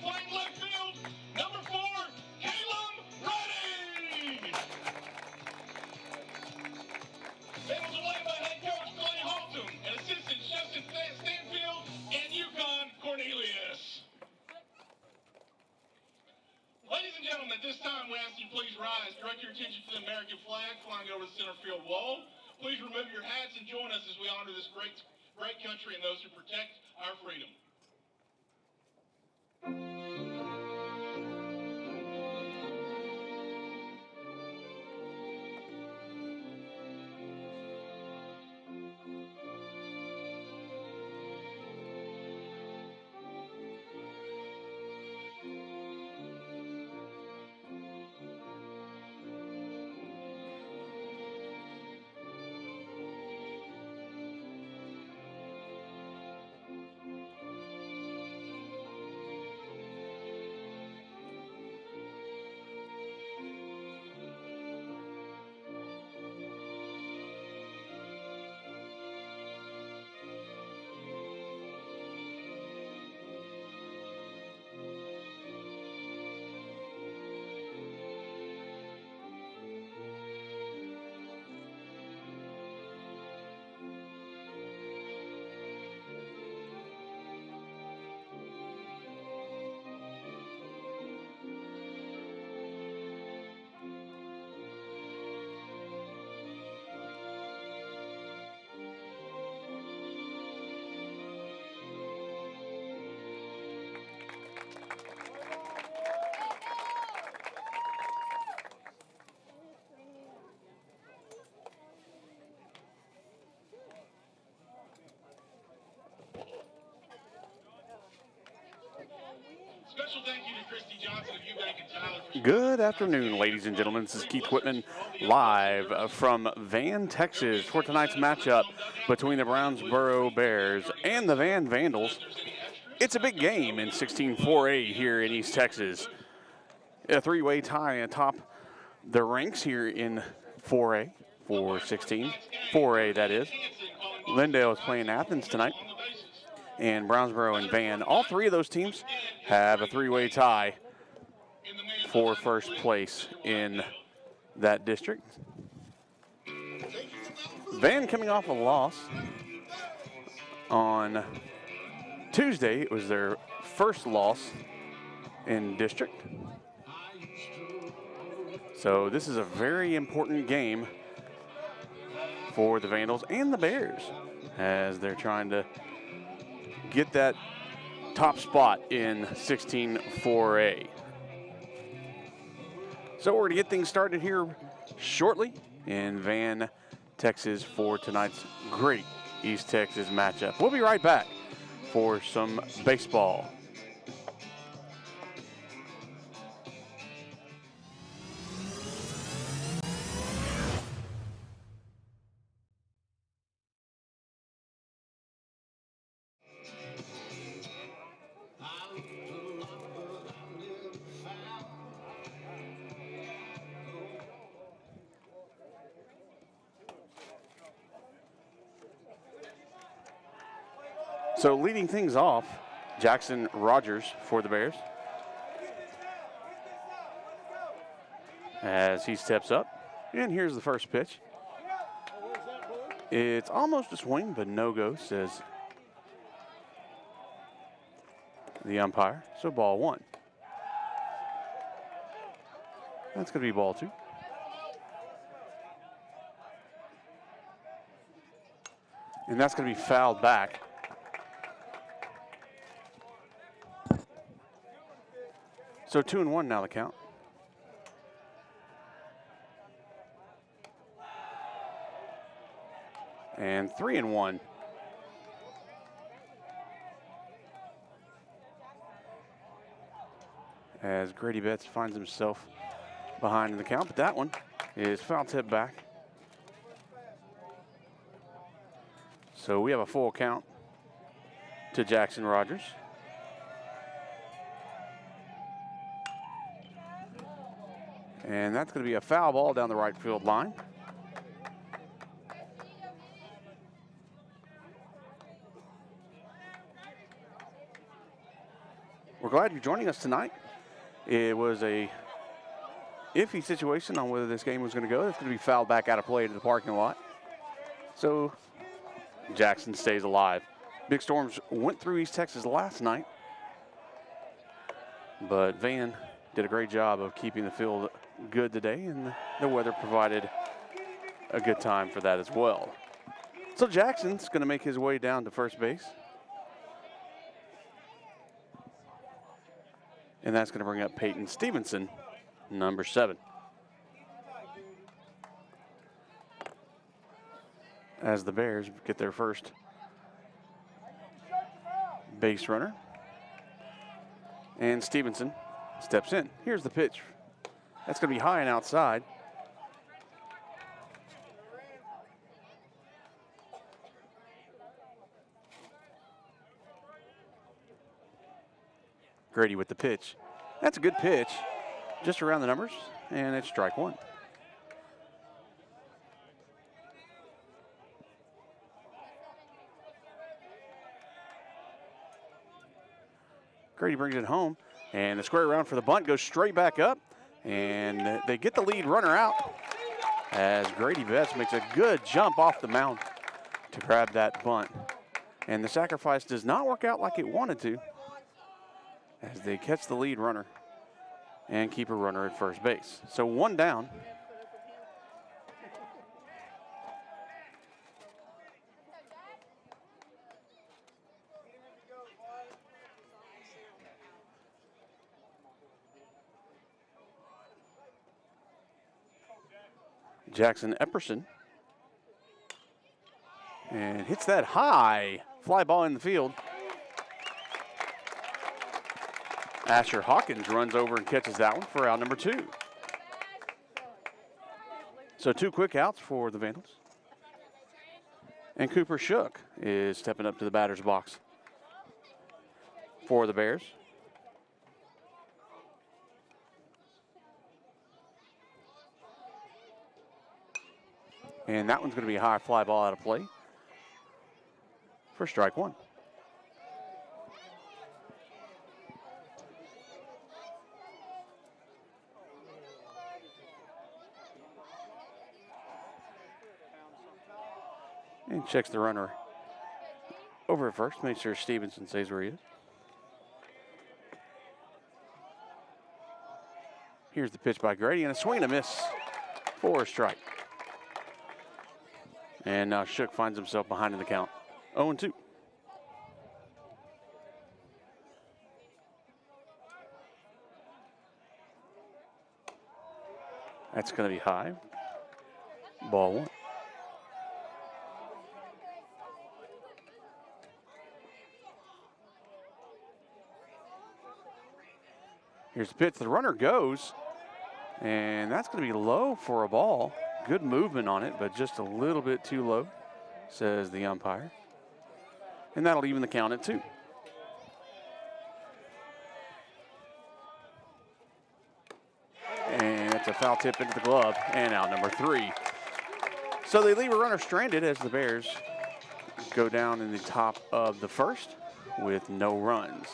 playing left field, number 4, Caleb Redding. Bengals are led by head coach Clay Halton and assistants Justin Stanfield and Yukon Cornelius. Ladies and gentlemen, at this time we ask you please rise, direct your attention to the American flag flying over the center field wall. Please remove your hats and join us as we honor this great country and those who protect our freedom. Special thank you to Christy Johnson of Eubank and Tyler. Good afternoon, ladies and gentlemen. This is Keith Whitman live from Van, Texas for tonight's matchup between the Brownsboro Bears and the Van Vandals. It's a big game in 16-4A here in East Texas. A three-way tie atop the ranks here in 4A for 16. 4A, that is. Lindale is playing Athens tonight. And Brownsboro and Van, all three of those teams have a three-way tie for first place in that district. Van coming off a loss on Tuesday. It was their first loss in district. So this is a very important game for the Vandals and the Bears as they're trying to get that top spot in 16-4A. So we're going to get things started here shortly in Van, Texas for tonight's great East Texas matchup. We'll be right back for some baseball. So leading things off, Jackson Rogers for the Bears. As he steps up, and here's the first pitch. It's almost a swing, but no go, says the umpire. So ball one. That's going to be ball two. And that's going to be fouled back. So 2-1 now the count. And 3-1. As Grady Betts finds himself behind in the count, but that one is foul tip back. So we have a full count to Jackson Rogers. And that's going to be a foul ball down the right field line. we're glad you're joining us tonight. It was a iffy situation on whether this game was going to go. It's going to be fouled back out of play to the parking lot. So Jackson stays alive. Big Storms went through East Texas last night, but Van did a great job of keeping the field good today, and the weather provided a good time for that as well. So Jackson's going to make his way down to first base. And that's going to bring up Peyton Stevenson, number 7. As the Bears get their first base runner. And Stevenson steps in. Here's the pitch. That's going to be high and outside. Grady with the pitch. That's a good pitch. Just around the numbers, and it's strike 1. Grady brings it home, and the square around for the bunt goes straight back up, and they get the lead runner out as Grady Betts makes a good jump off the mound to grab that bunt. And the sacrifice does not work out like it wanted to, as they catch the lead runner and keep a runner at first base. So 1 down. Jackson Epperson. And hits that high fly ball in the field. Asher Hawkins runs over and catches that one for out number 2. So 2 quick outs for the Vandals. And Cooper Shook is stepping up to the batter's box for the Bears. And that one's going to be a high fly ball out of play for strike 1. And checks the runner over at first, make sure Stevenson stays where he is. Here's the pitch by Grady, and a swing and a miss for a strike. And now Shook finds himself behind in the count, 0-2. That's going to be high. Ball 1. Here's the pitch. The runner goes, and that's going to be low for a ball. Good movement on it, but just a little bit too low, says the umpire. And that'll even the count at 2. And it's a foul tip into the glove, and out number 3. So they leave a runner stranded as the Bears go down in the top of the first with no runs.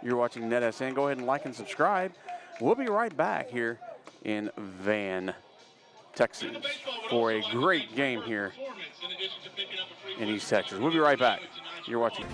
You're watching NetSN. Go ahead and like and subscribe. We'll be right back here in Van, Texas, for a great game here in East Texas. We'll be right back. You're watching.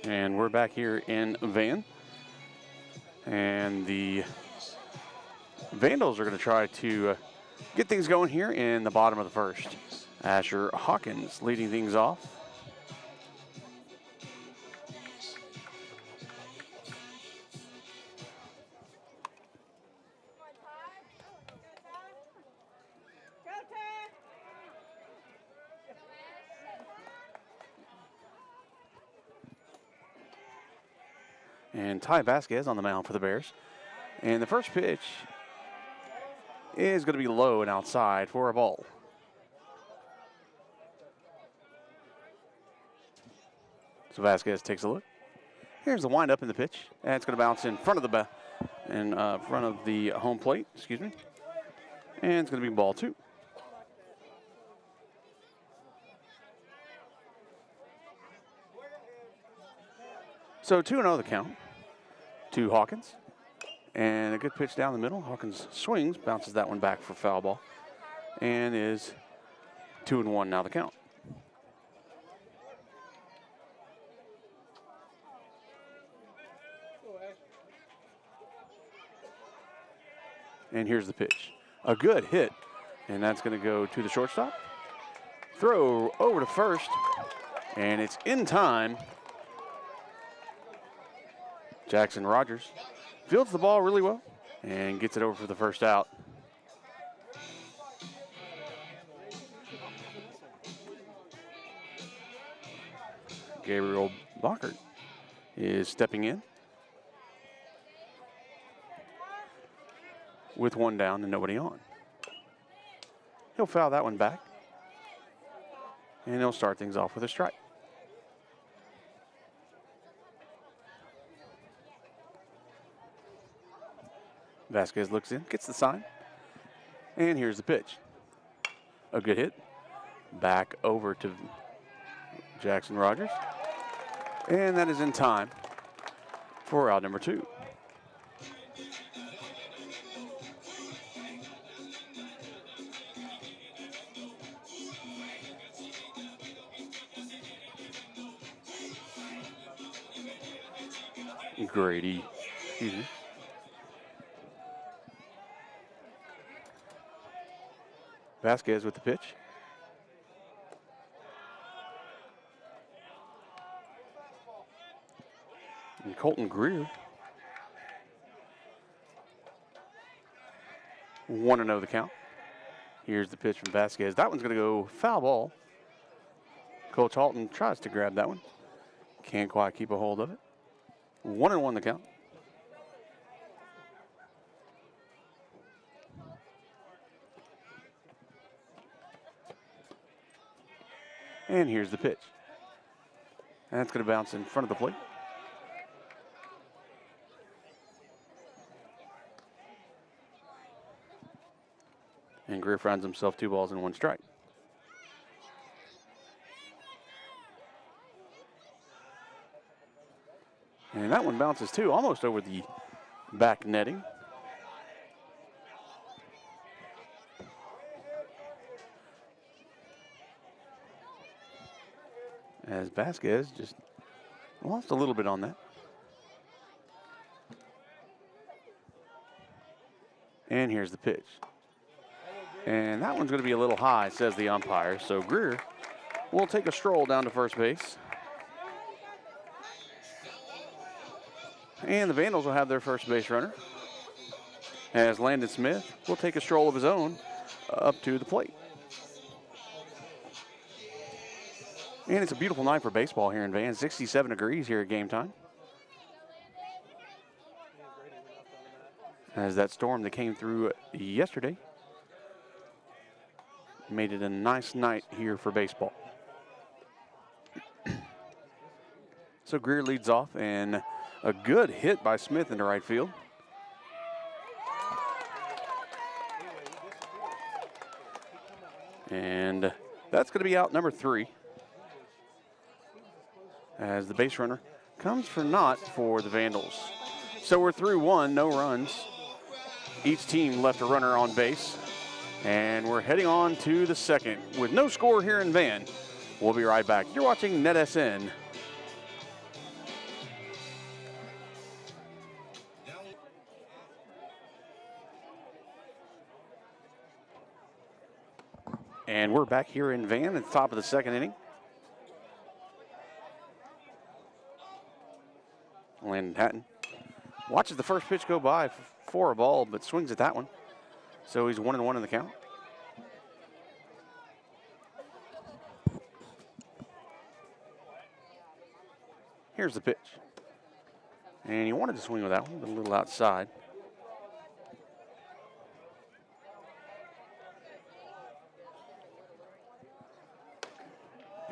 And we're back here in Van. And the Vandals are going to try to get things going here in the bottom of the first. Asher Hawkins leading things off. And Ty Vasquez on the mound for the Bears. And the first pitch is going to be low and outside for a ball. So Vasquez takes a look. Here's the windup in the pitch. And it's going to bounce in front of the home plate, excuse me. And it's going to be ball 2. So 2-0 the count to Hawkins. And a good pitch down the middle. Hawkins swings, bounces that one back for foul ball. And is 2-1 now the count. And here's the pitch. A good hit. And that's going to go to the shortstop. Throw over to first. And it's in time. Jackson Rogers fields the ball really well and gets it over for the first out. Gabriel Bockert is stepping in with one down and nobody on. He'll foul that one back, and he'll start things off with a strike. Vasquez looks in, gets the sign, and here's the pitch. A good hit. Back over to Jackson Rogers. And that is in time for out number 2. Grady, excuse me. Vasquez with the pitch. And Colton Greer. 1-0 the count. Here's the pitch from Vasquez. That one's going to go foul ball. Coach Halton tries to grab that one. Can't quite keep a hold of it. 1-1 the count. And here's the pitch. And that's going to bounce in front of the plate. And Greer finds himself 2 balls and 1 strike. And that one bounces too, almost over the back netting. As Vasquez just lost a little bit on that. And here's the pitch. And that one's going to be a little high, says the umpire. So Greer will take a stroll down to first base. And the Vandals will have their first base runner, as Landon Smith will take a stroll of his own up to the plate. And it's a beautiful night for baseball here in Van. 67 degrees here at game time. As that storm that came through yesterday made it a nice night here for baseball. So Greer leads off, and a good hit by Smith into right field. And that's going to be out number 3. As the base runner comes for naught for the Vandals. So we're through 1, no runs. Each team left a runner on base. And we're heading on to the second with no score here in Van. We'll be right back. You're watching NetSN. we're back here in Van at the top of the second inning. Landon Hatton watches the first pitch go by for a ball, but swings at that one. So he's 1-1 in the count. Here's the pitch. And he wanted to swing with that one, but a little outside.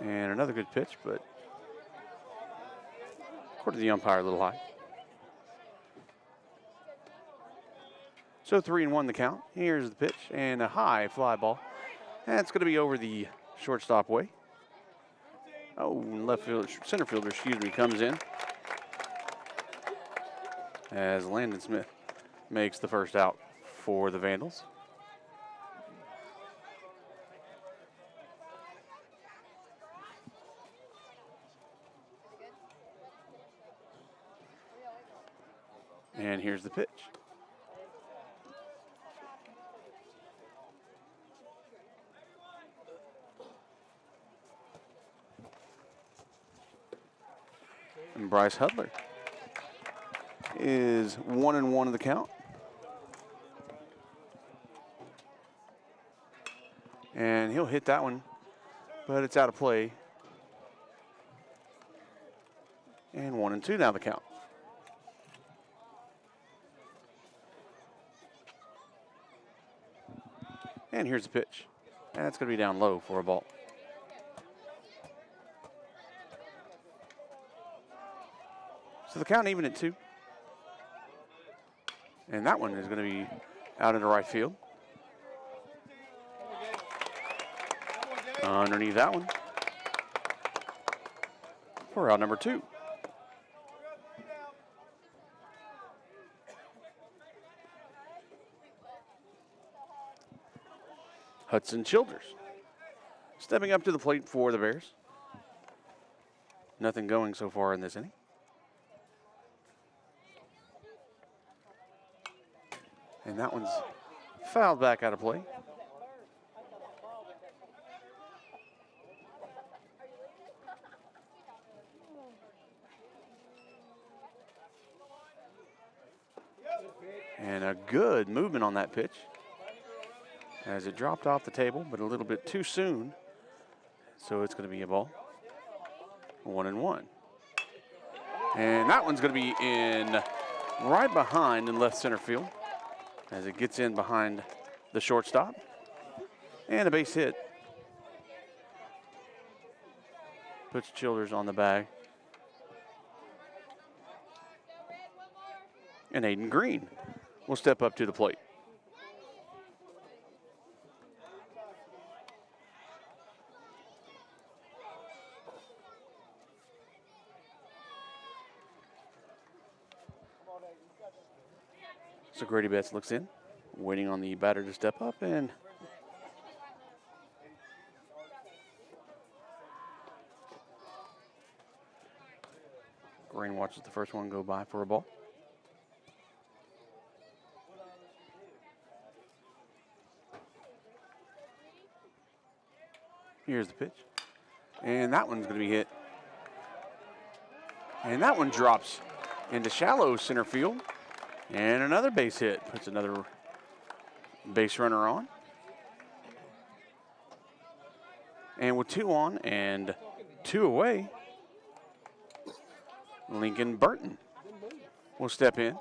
And another good pitch, but according to the umpire, a little high. So 3-1 the count. Here's the pitch and a high fly ball. And it's going to be over the shortstop way. Oh, center fielder, comes in as Landon Smith makes the first out for the Vandals. And here's the pitch. And Bryce Hudler is 1-1 in the count. And he'll hit that one, but it's out of play. And 1-2 now the count. And here's the pitch. And it's going to be down low for a ball. So the count even at 2. And that one is going to be out into right field. Underneath that one for out number 2. Hudson Childers stepping up to the plate for the Bears. Nothing going so far in this inning. And that one's fouled back out of play. And a good movement on that pitch as it dropped off the table, but a little bit too soon. So it's going to be a ball. 1-1. And that one's going to be in right behind in left center field as it gets in behind the shortstop. And a base hit. Puts Childers on the bag. And Aiden Green will step up to the plate. So Grady Betts looks in, waiting on the batter to step up, and Green watches the first one go by for a ball. Here's the pitch. And that one's going to be hit. And that one drops into shallow center field. And another base hit. Puts another base runner on. And with 2 on and 2 away, Lincoln Burton will step in.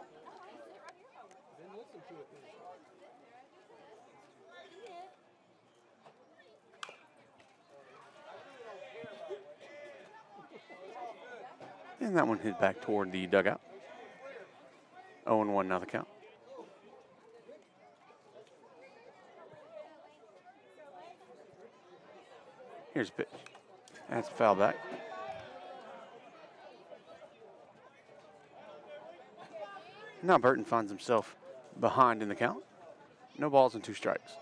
And that one hit back toward the dugout. 0-1 now the count. Here's a pitch. That's a foul back. Now Burton finds himself behind in the count. No balls and 2 strikes.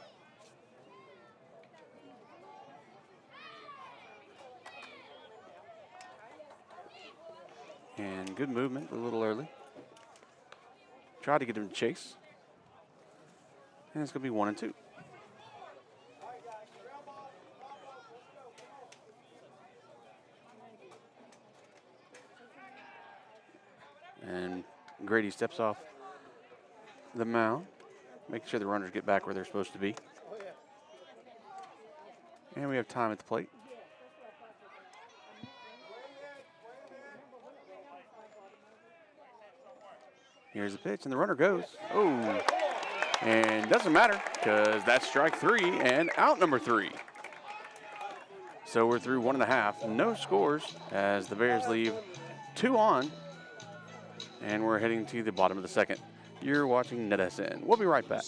And good movement, a little early. Tried to get him to chase. And it's going to be 1-2. And Grady steps off the mound, making sure the runners get back where they're supposed to be. And we have time at the plate. Here's the pitch, and the runner goes. Oh, and doesn't matter because that's strike 3 and out number 3. So we're through 1.5. No scores as the Bears leave 2 on, and we're heading to the bottom of the second. You're watching NetSN. We'll be right back.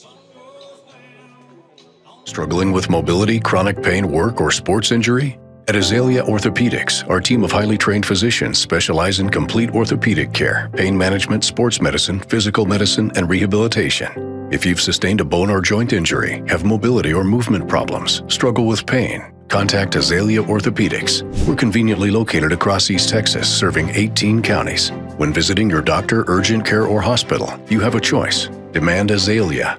Struggling with mobility, chronic pain, work, or sports injury? At Azalea Orthopedics, our team of highly trained physicians specialize in complete orthopedic care, pain management, sports medicine, physical medicine, and rehabilitation. If you've sustained a bone or joint injury, have mobility or movement problems, struggle with pain, contact Azalea Orthopedics. We're conveniently located across East Texas, serving 18 counties. When visiting your doctor, urgent care, or hospital, you have a choice. Demand Azalea.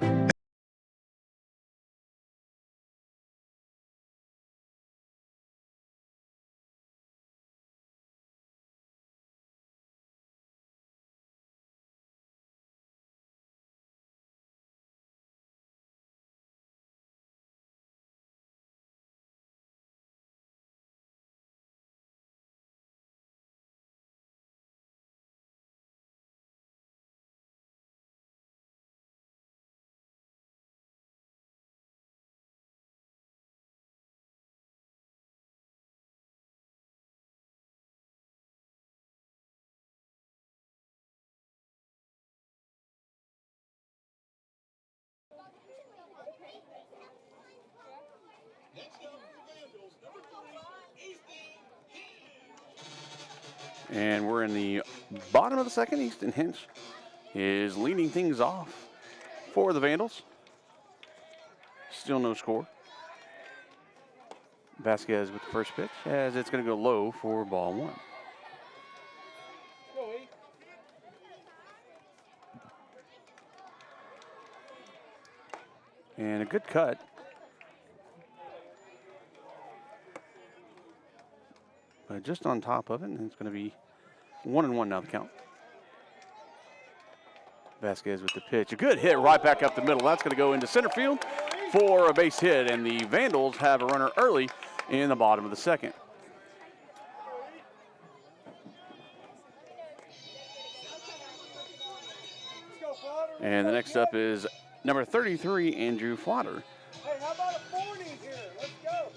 And we're in the bottom of the second. Easton Hinch is leading things off for the Vandals. Still no score. Vasquez with the first pitch as it's going to go low for ball 1. And a good cut. But just on top of it, and it's going to be 1-1 now the count. Vasquez with the pitch. A good hit right back up the middle. That's going to go into center field for a base hit, and the Vandals have a runner early in the bottom of the second. And the next up is number 33, Andrew Flotter. Hey, how about a 40 here? Let's go.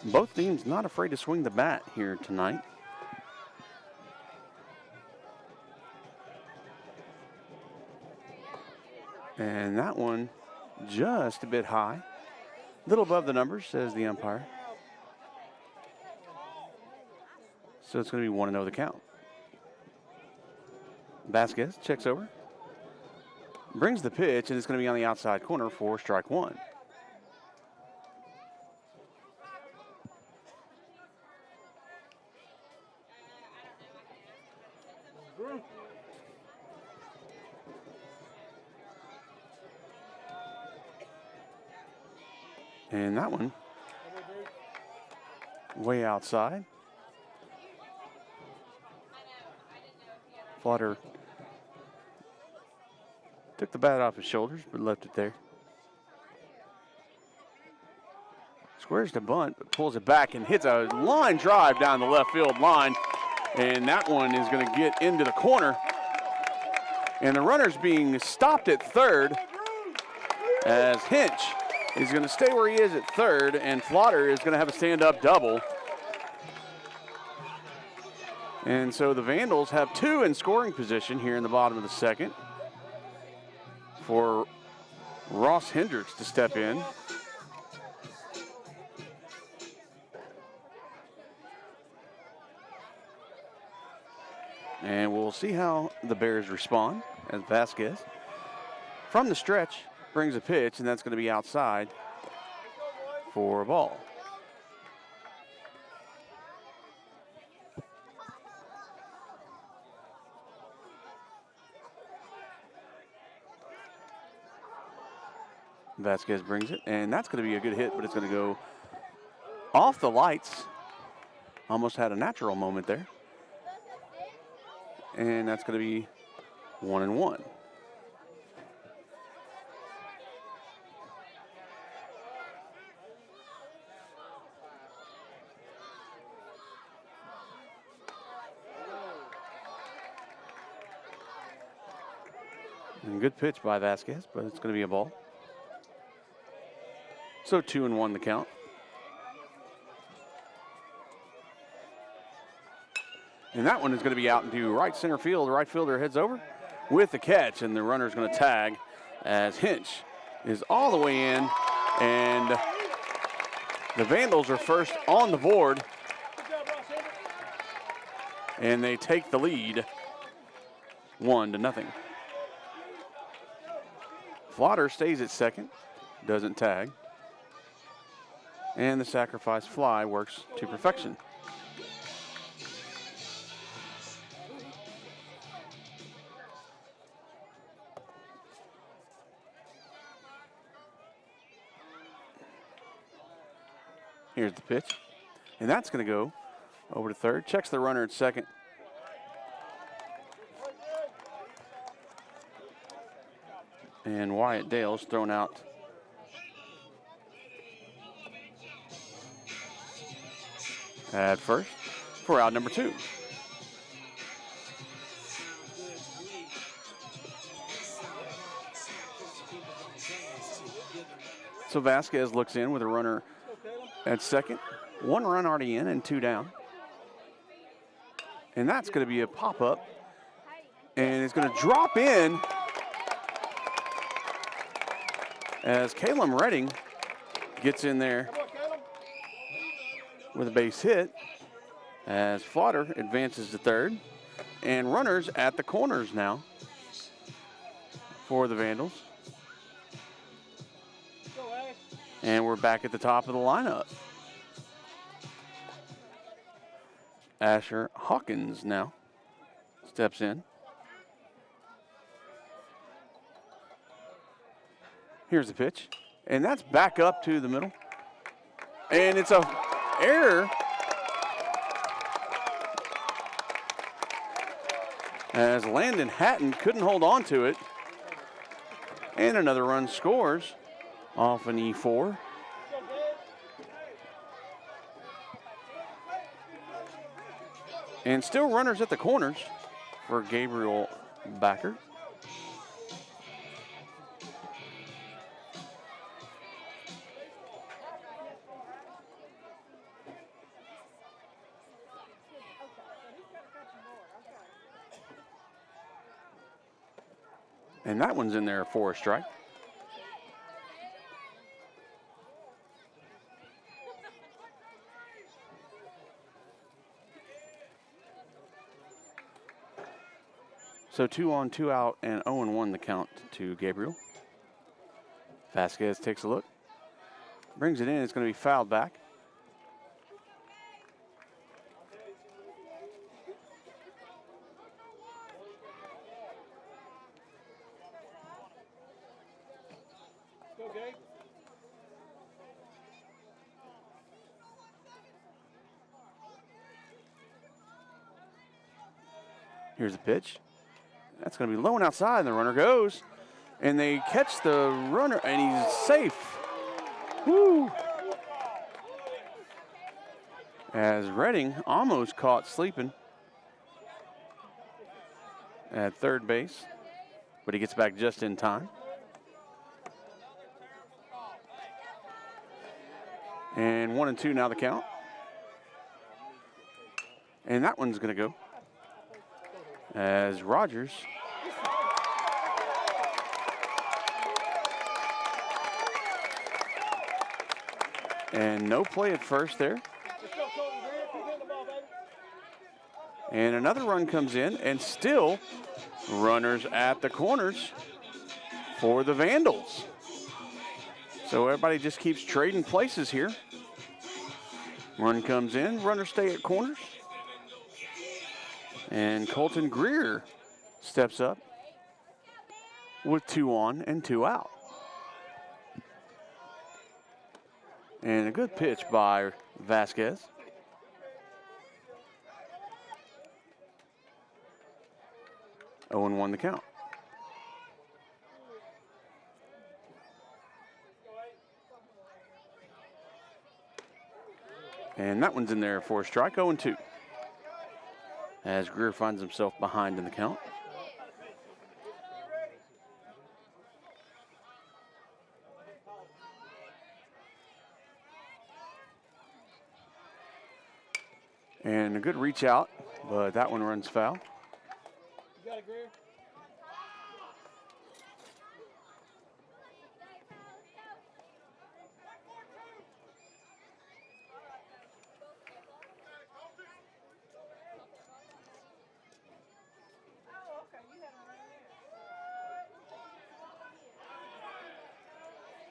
Both teams not afraid to swing the bat here tonight. And that one just a bit high. A little above the numbers, says the umpire. So it's going to be 1-0 the count. Vasquez checks over. Brings the pitch, and it's going to be on the outside corner for strike 1. And that one way outside. Flotter took the bat off his shoulders, but left it there. Squares to bunt, but pulls it back and hits a line drive down the left field line. And that one is going to get into the corner. And the runner's being stopped at third as Hinch is going to stay where he is at third, and Flotter is going to have a stand-up double. And so the Vandals have 2 in scoring position here in the bottom of the second for Ross Hendricks to step in. And we'll see how the Bears respond as Vasquez from the stretch brings a pitch, and that's going to be outside for a ball. Vasquez brings it, and that's going to be a good hit, but it's going to go off the lights. Almost had a natural moment there. and that's going to be 1-1. And good pitch by Vasquez, but it's going to be a ball. So 2-1 the count. And that one is going to be out into right center field. The right fielder heads over with the catch, and the runner is going to tag as Hinch is all the way in, and the Vandals are first on the board, and they take the lead 1-0. Flotter stays at second, doesn't tag, and the sacrifice fly works to perfection. Here's the pitch, and that's going to go over to third. Checks the runner at second. And Wyatt Dale's thrown out. At first for out number 2. So Vasquez looks in with a runner at second. 1 run already in and 2 down. And that's going to be a pop-up. And it's going to drop in as Caleb Redding gets in there with a base hit as Flotter advances to third. And runners at the corners now for the Vandals. And we're back at the top of the lineup. Asher Hawkins now steps in. Here's the pitch, and that's back up to the middle. And it's a error as Landon Hatton couldn't hold on to it. And another run scores off an E4. And still runners at the corners for Gabriel Backer. And that one's in there for a strike. So 2 on, 2 out, and 0-1 the count to Gabriel. Vasquez takes a look, brings it in. It's going to be fouled back. Here's the pitch. That's going to be low and outside, and the runner goes. And they catch the runner, and he's safe. Woo! As Redding almost caught sleeping at third base, but he gets back just in time. And 1-2 now the count. And that one's going to go as Rogers and no play at first there. And another run comes in, and still runners at the corners for the Vandals. So everybody just keeps trading places here. Run comes in, runners stay at corners. And Colton Greer steps up with 2 on and 2 out. And a good pitch by Vasquez. 0-1 the count. And that one's in there for a strike, 0-2. As Greer finds himself behind in the count. And a good reach out, but that one runs foul. You got it, Greer?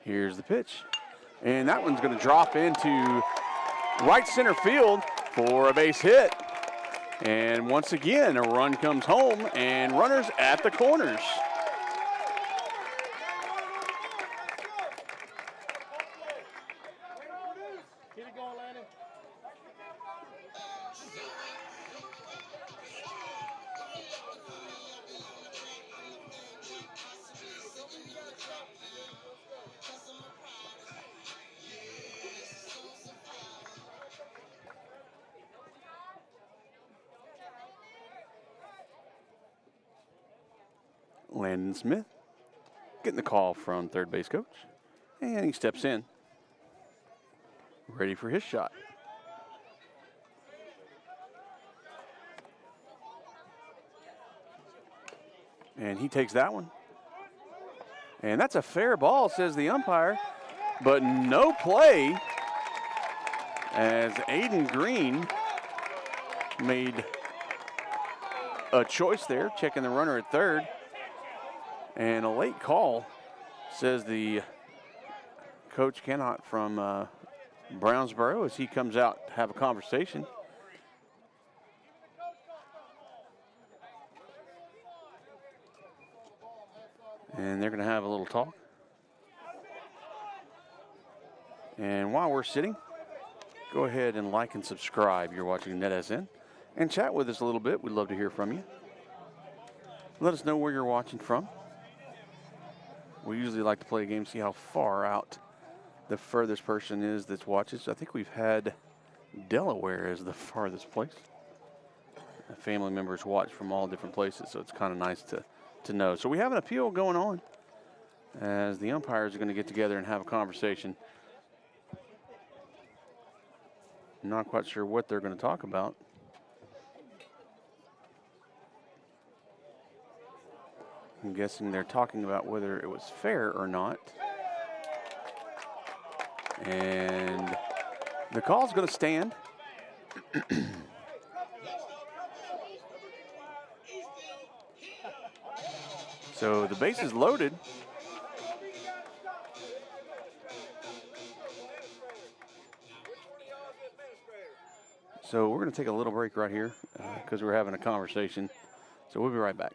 Here's the pitch. And that one's going to drop into right center field for a base hit. And once again, a run comes home and runners at the corners. Keep it going, Landon. Landon Smith getting the call from third base coach. And he steps in, ready for his shot. And he takes that one. And that's a fair ball, says the umpire, but no play as Aiden Green made a choice there, checking the runner at third. And a late call, says the coach Cannot from Brownsboro, as he comes out to have a conversation. And they're going to have a little talk. And while we're sitting, go ahead and like and subscribe. You're watching NetSN. And chat with us a little bit. We'd love to hear from you. Let us know where you're watching from. We usually like to play a game, see how far out the furthest person is that watches. I think we've had Delaware as the farthest place. Family members watch from all different places, so it's kind of nice to know. So we have an appeal going on as the umpires are going to get together and have a conversation. I'm not quite sure what they're going to talk about. I'm guessing they're talking about whether it was fair or not. And the call's going to stand. So the base is loaded. So we're going to take a little break right here because we're having a conversation. So we'll be right back.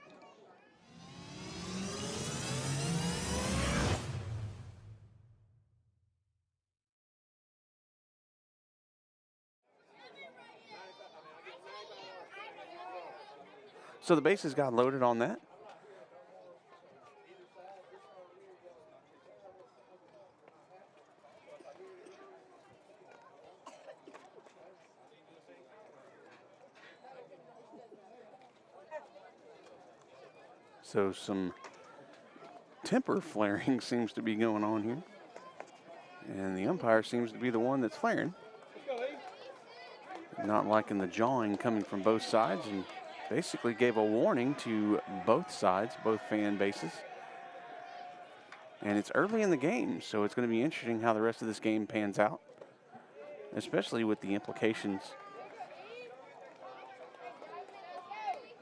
So the bases got loaded on that. So some temper flaring seems to be going on here. And the umpire seems to be the one that's flaring. Not liking the jawing coming from both sides, and basically gave a warning to both sides, both fan bases. And it's early in the game, so it's going to be interesting how the rest of this game pans out, especially with the implications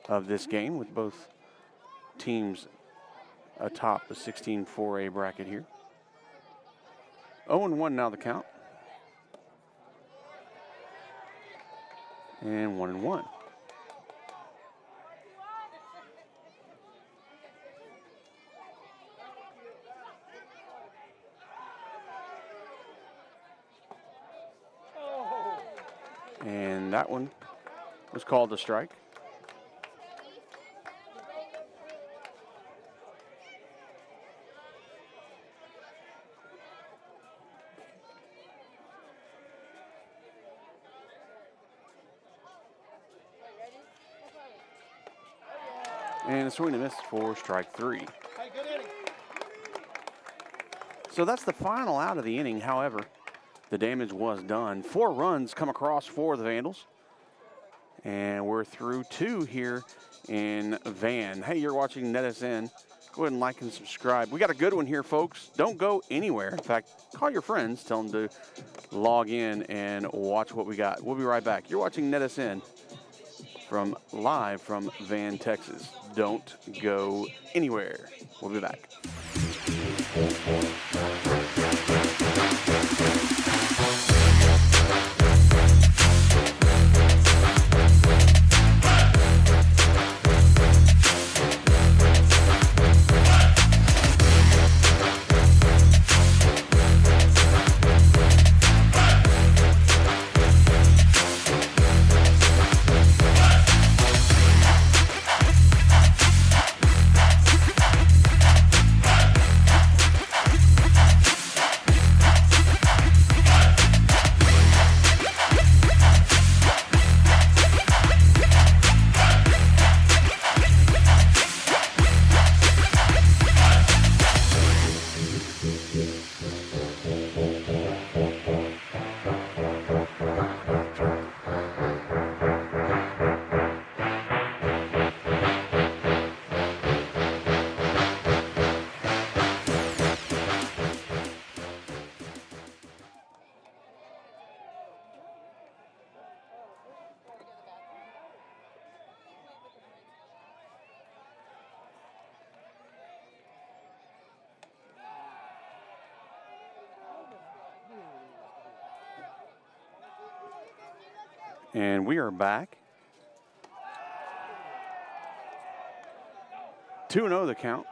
of this game with both teams atop the 16 4A bracket here. 0-1 now the count. And 1-1. And that one was called a strike. And a swing and a miss for strike 3. Hey, good inning. So that's the final out of the inning. However, the damage was done. 4 runs come across for the Vandals. And we're through 2 here in Van. Hey, you're watching NetSN. Go ahead and like and subscribe. We got a good one here, folks. Don't go anywhere. In fact, call your friends. Tell them to log in and watch what we got. We'll be right back. You're watching NetSN live from Van, Texas. Don't go anywhere. We'll be back. And we are back. 2-0 the count.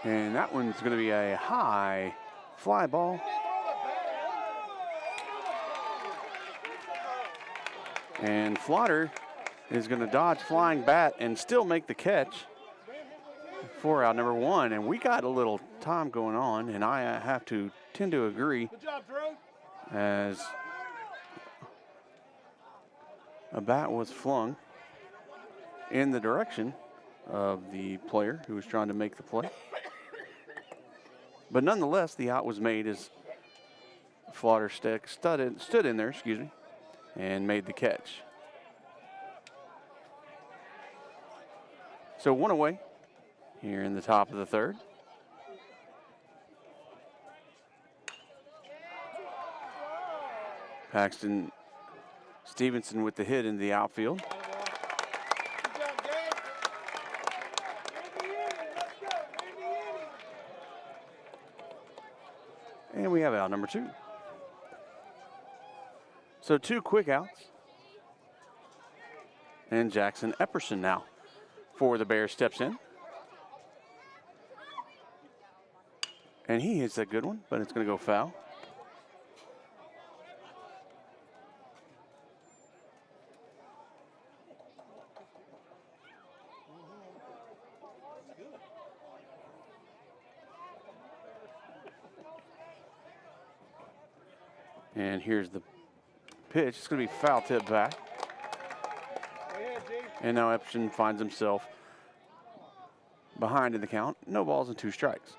And that one's going to be a high fly ball. And Flotter is going to dodge flying bat and still make the catch for out number 1. And we got a little time going on, and I have to tend to agree. Good job, Drew. As a bat was flung in the direction of the player who was trying to make the play. But nonetheless, the out was made as Flotter stood in there, and made the catch. So 1 away here in the top of the 3rd. Paxton Stevenson with the hit in the outfield. Good job, Gabe. And we have out number 2. So 2 quick outs. And Jackson Epperson now for the Bears steps in. And he hits a good one, but it's going to go foul. And here's the pitch. It's going to be foul tip back. And now Epson finds himself behind in the count. No balls and 2 strikes.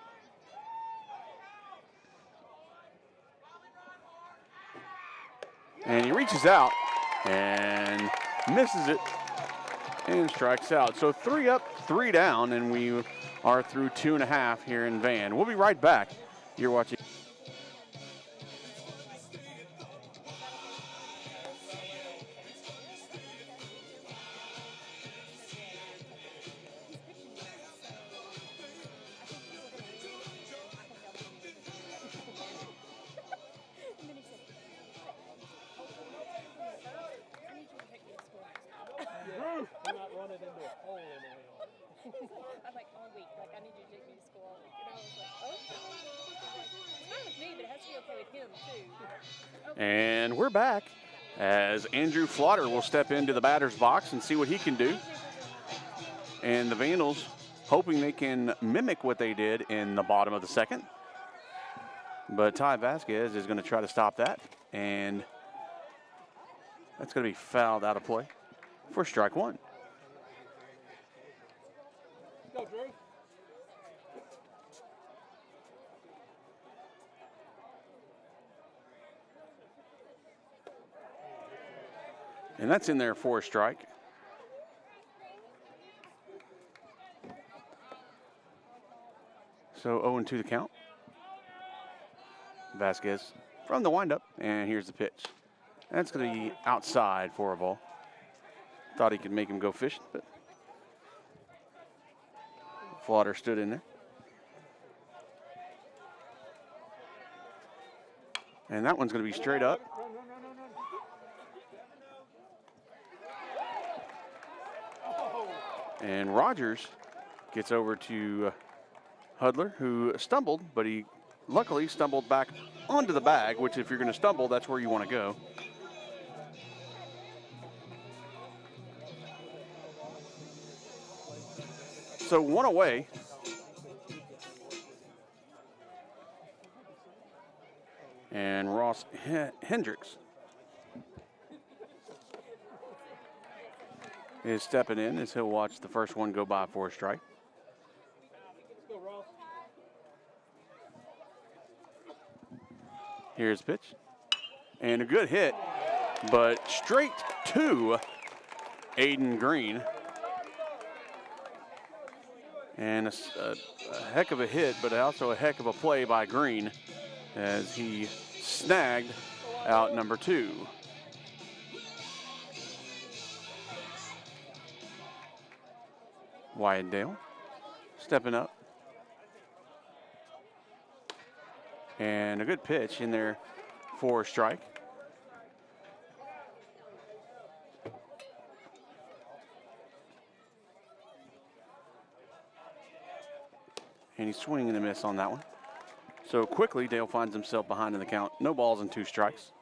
And he reaches out and misses it and strikes out. So 3 up, 3 down, and we are through 2.5 here in Van. We'll be right back. You're watching. I'm like, all week, like, I need you to take me to school all week. And I was like, okay. It's fine with me, but it has to be okay with him, too. Okay. And we're back as Andrew Flotter will step into the batter's box and see what he can do. And the Vandals hoping they can mimic what they did in the bottom of the 2nd. But Ty Vasquez is going to try to stop that. And That's going to be fouled out of play for strike one. Go, Drew. And that's in there for a strike. So 0-2 the count. Vasquez from the windup, and here's the pitch. That's going to be outside for a ball. Thought he could make him go fishing, but Flaughter stood in there. And that one's going to be straight up. And Rogers gets over to Hudler, who stumbled, but he luckily stumbled back onto the bag, which if you're going to stumble, that's where you want to go. So one away. And Ross Hendricks is stepping in as he'll watch the first one go by for a strike. Go, Ross. Here's the pitch. And a good hit, but straight to Aiden Green. And a heck of a hit, but also a heck of a play by Green as he snagged out number 2. Wyatt Dale stepping up. And a good pitch in there for a strike. And he's swinging and a miss on that one. So quickly, Dale finds himself behind in the count. No balls and 2 strikes.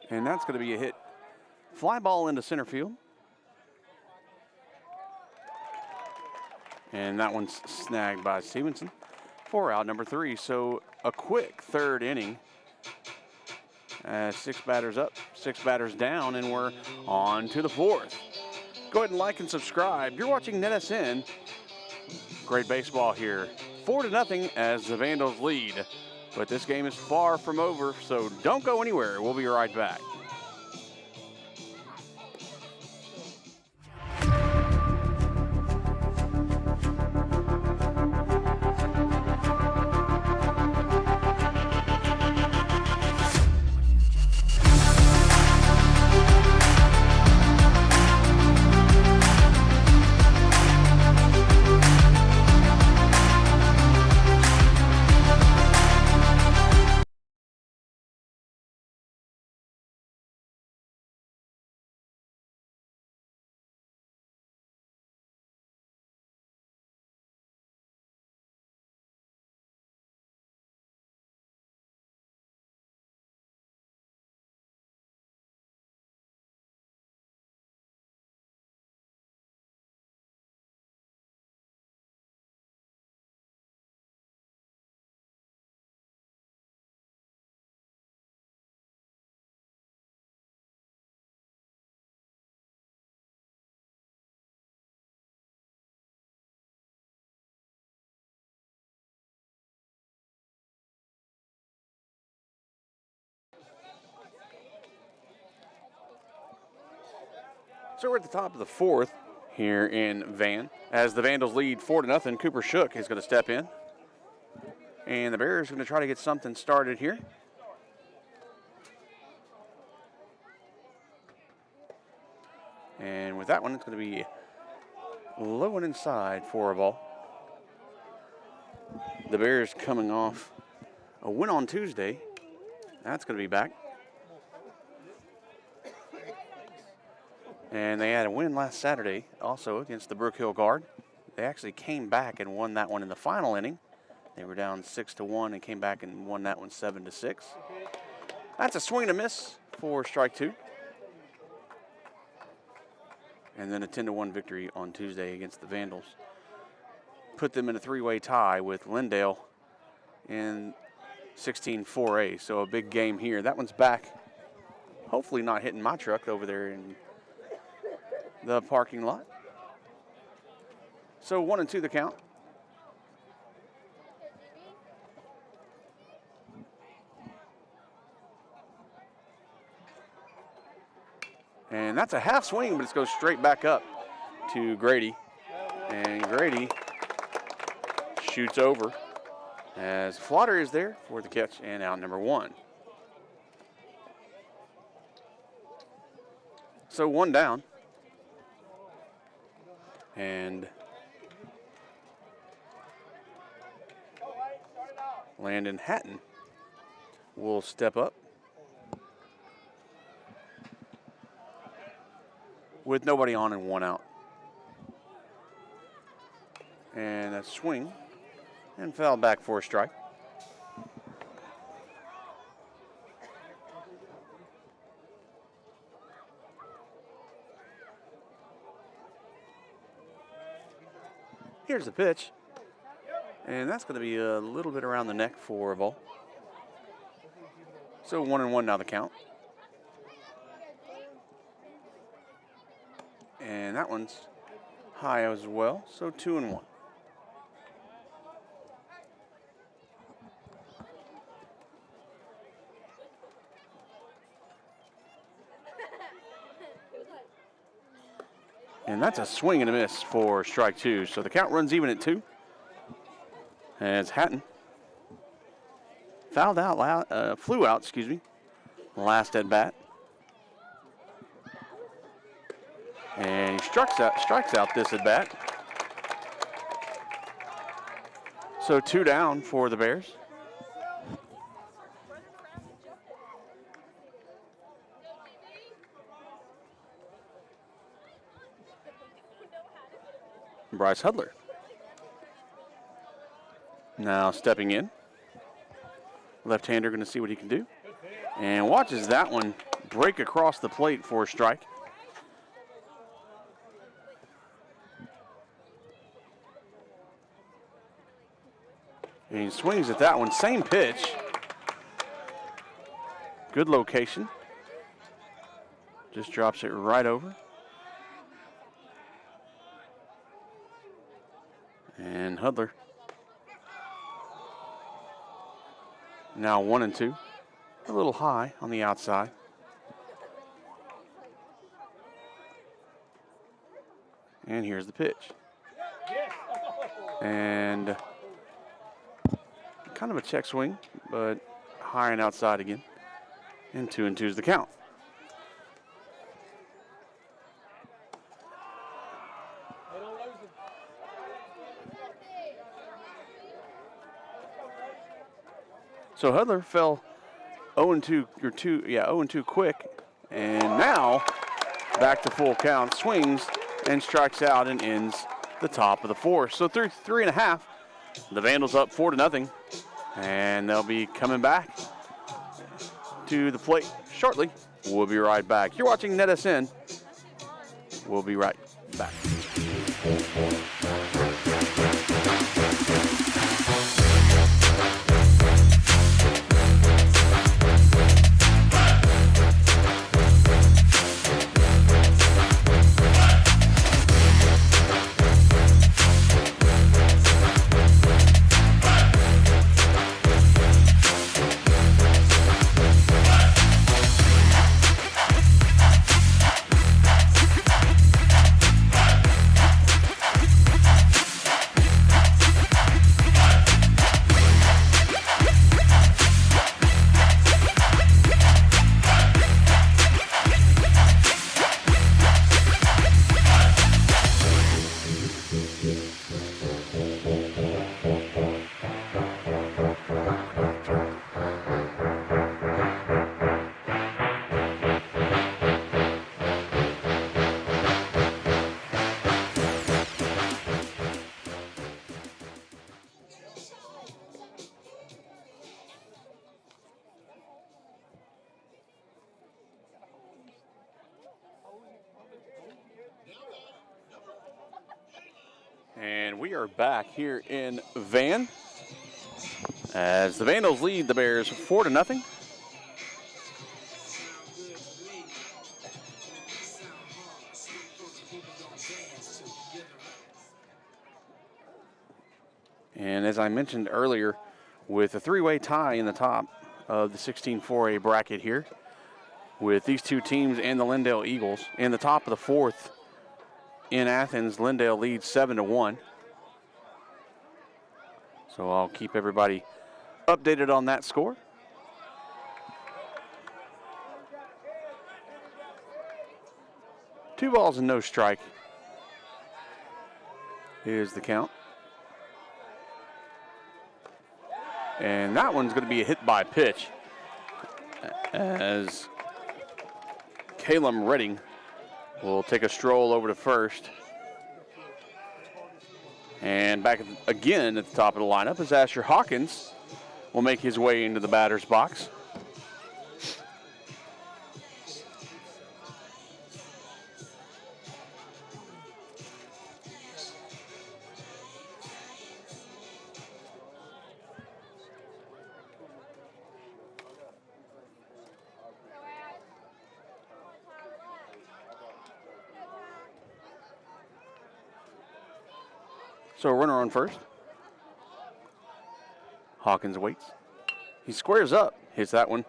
And that's going to be a hit. Fly ball into center field. And that one's snagged by Stevenson for out number 3. So a quick third inning. 6 batters up, 6 batters down, and we're on to the 4th. Go ahead and like and subscribe. You're watching NetSN. Great baseball here. 4-0 as the Vandals lead. But this game is far from over, so don't go anywhere. We'll be right back. So we're at the top of the 4th here in Van. As the Vandals lead 4-0, Cooper Shook is going to step in. And the Bears are going to try to get something started here. And with that one, it's going to be low and inside for a ball. The Bears coming off a win on Tuesday. That's going to be back. And they had a win last Saturday also against the Brook Hill Guard. They actually came back and won that one in the final inning. They were down 6-1 and came back and won that one 7-6. That's a swing and a miss for strike 2. And then a 10-1 victory on Tuesday against the Vandals. put them in a three-way tie with Lindale in 16-4A. So a big game here. That one's back. Hopefully not hitting my truck over there in the parking lot. So 1-2 the count. And that's a half swing, but it goes straight back up to Grady. And Grady shoots over as Flotter is there for the catch and out number 1. So 1 down. And Landon Hatton will step up with nobody on and 1 out. And a swing and foul back for a strike. Here's the pitch. And that's going to be a little bit around the neck for a ball. So 1-1 now the count. And that one's high as well, so 2-1. And that's a swing and a miss for strike 2. So the count runs even at 2. As Hatton flew out, last at bat. And he strikes out this at bat. So 2 down for the Bears. Bryce Hudler now stepping in. Left-hander going to see what he can do. And watches that one break across the plate for a strike. And he swings at that one. Same pitch. Good location. Just drops it right over. And Hudler now 1-2. A little high on the outside. And here's the pitch. And kind of a check swing, but high and outside again. And 2-2 is the count. So Hudler fell 0-2 quick, and now back to full count, swings and strikes out and ends the top of the 4th. So through 3.5, the Vandals up 4-0, and they'll be coming back to the plate shortly. We'll be right back. You're watching NetSN. We'll be right back. And we are back here in Van as the Vandals lead the Bears 4-0. And as I mentioned earlier, with a three-way tie in the top of the 16-4A bracket here, with these two teams and the Lindale Eagles, in the top of the fourth in Athens, Lindale leads 7-1. So I'll keep everybody updated on that score. Two balls and no strike is the count. And that one's going to be a hit by pitch as Calum Redding will take a stroll over to first. And back again at the top of the lineup is Asher Hawkins will make his way into the batter's box. So a runner on first. Hawkins waits. He squares up, hits that one.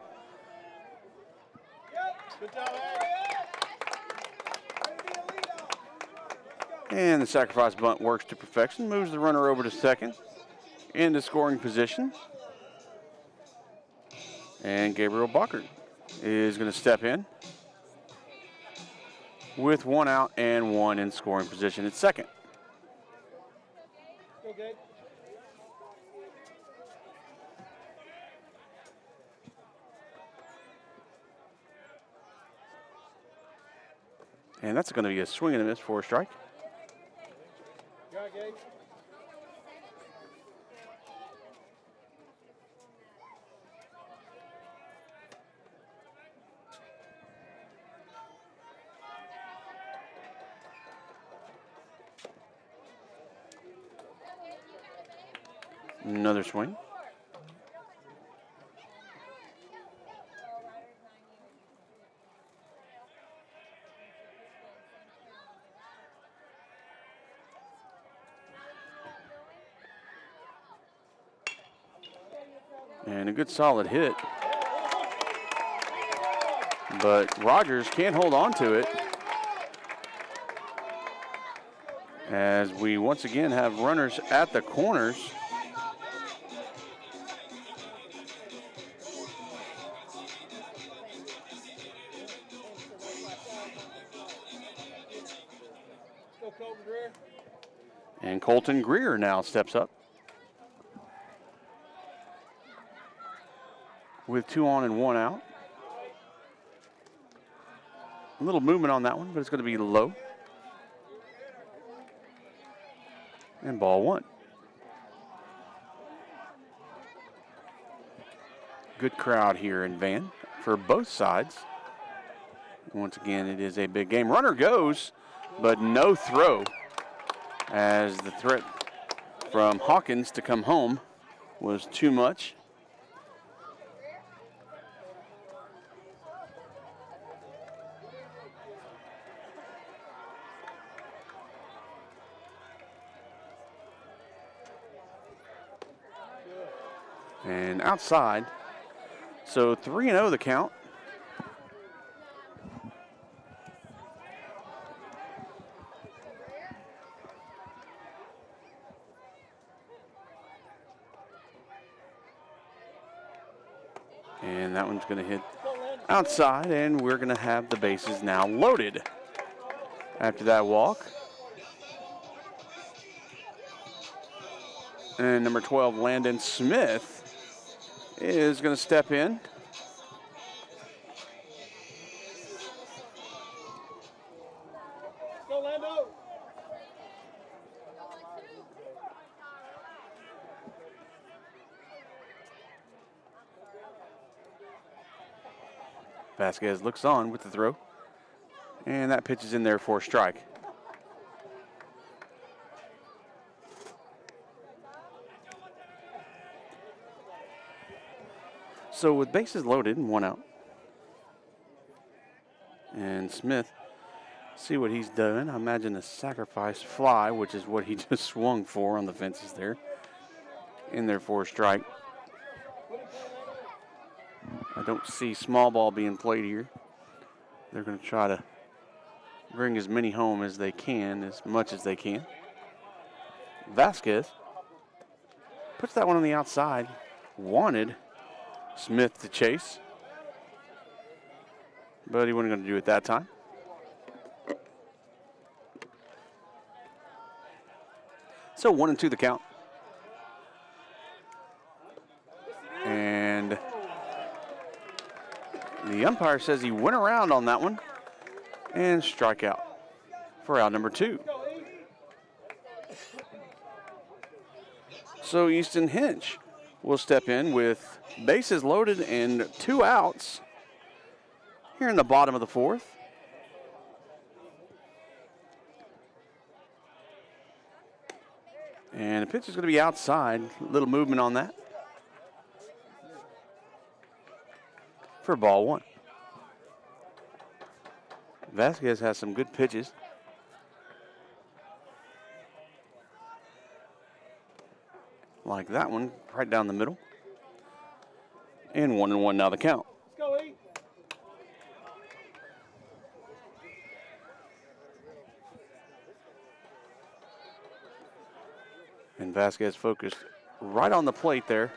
And the sacrifice bunt works to perfection, moves the runner over to second into scoring position. And Gabriel Bockert is going to step in with one out and one in scoring position at second. Okay. And that's going to be a swing and a miss for a strike. Got it, Gabe. Another swing. And a good solid hit. But Rogers can't hold on to it, as we once again have runners at the corners. And Colton Greer now steps up with 2 on and 1 out. A little movement on that one, but it's going to be low. And ball 1. Good crowd here in Van for both sides. Once again, it is a big game. Runner goes, but no throw, as the threat from Hawkins to come home was too much. And outside, so 3-0 the count. And that one's going to hit outside, and we're going to have the bases now loaded after that walk. And number 12, Landon Smith, is going to step in. Go, Lando. Vasquez looks on with the throw, and that pitch is in there for a strike. So with bases loaded and 1 out. And Smith, see what he's doing. I imagine a sacrifice fly, which is what he just swung for on the fences there. In there for a strike. I don't see small ball being played here. They're going to try to bring as many home as they can, as much as they can. Vasquez puts that one on the outside. Wanted Smith to chase, but he wasn't going to do it that time. So 1-2 the count. And the umpire says he went around on that one and strike out for out number 2. So Easton Hinch will step in with bases loaded and 2 outs here in the bottom of the 4th. And the pitch is going to be outside. A little movement on that for ball 1. Vasquez has some good pitches. Like that one, right down the middle. And 1-1 now the count. Let's go, E. And Vasquez focused right on the plate there.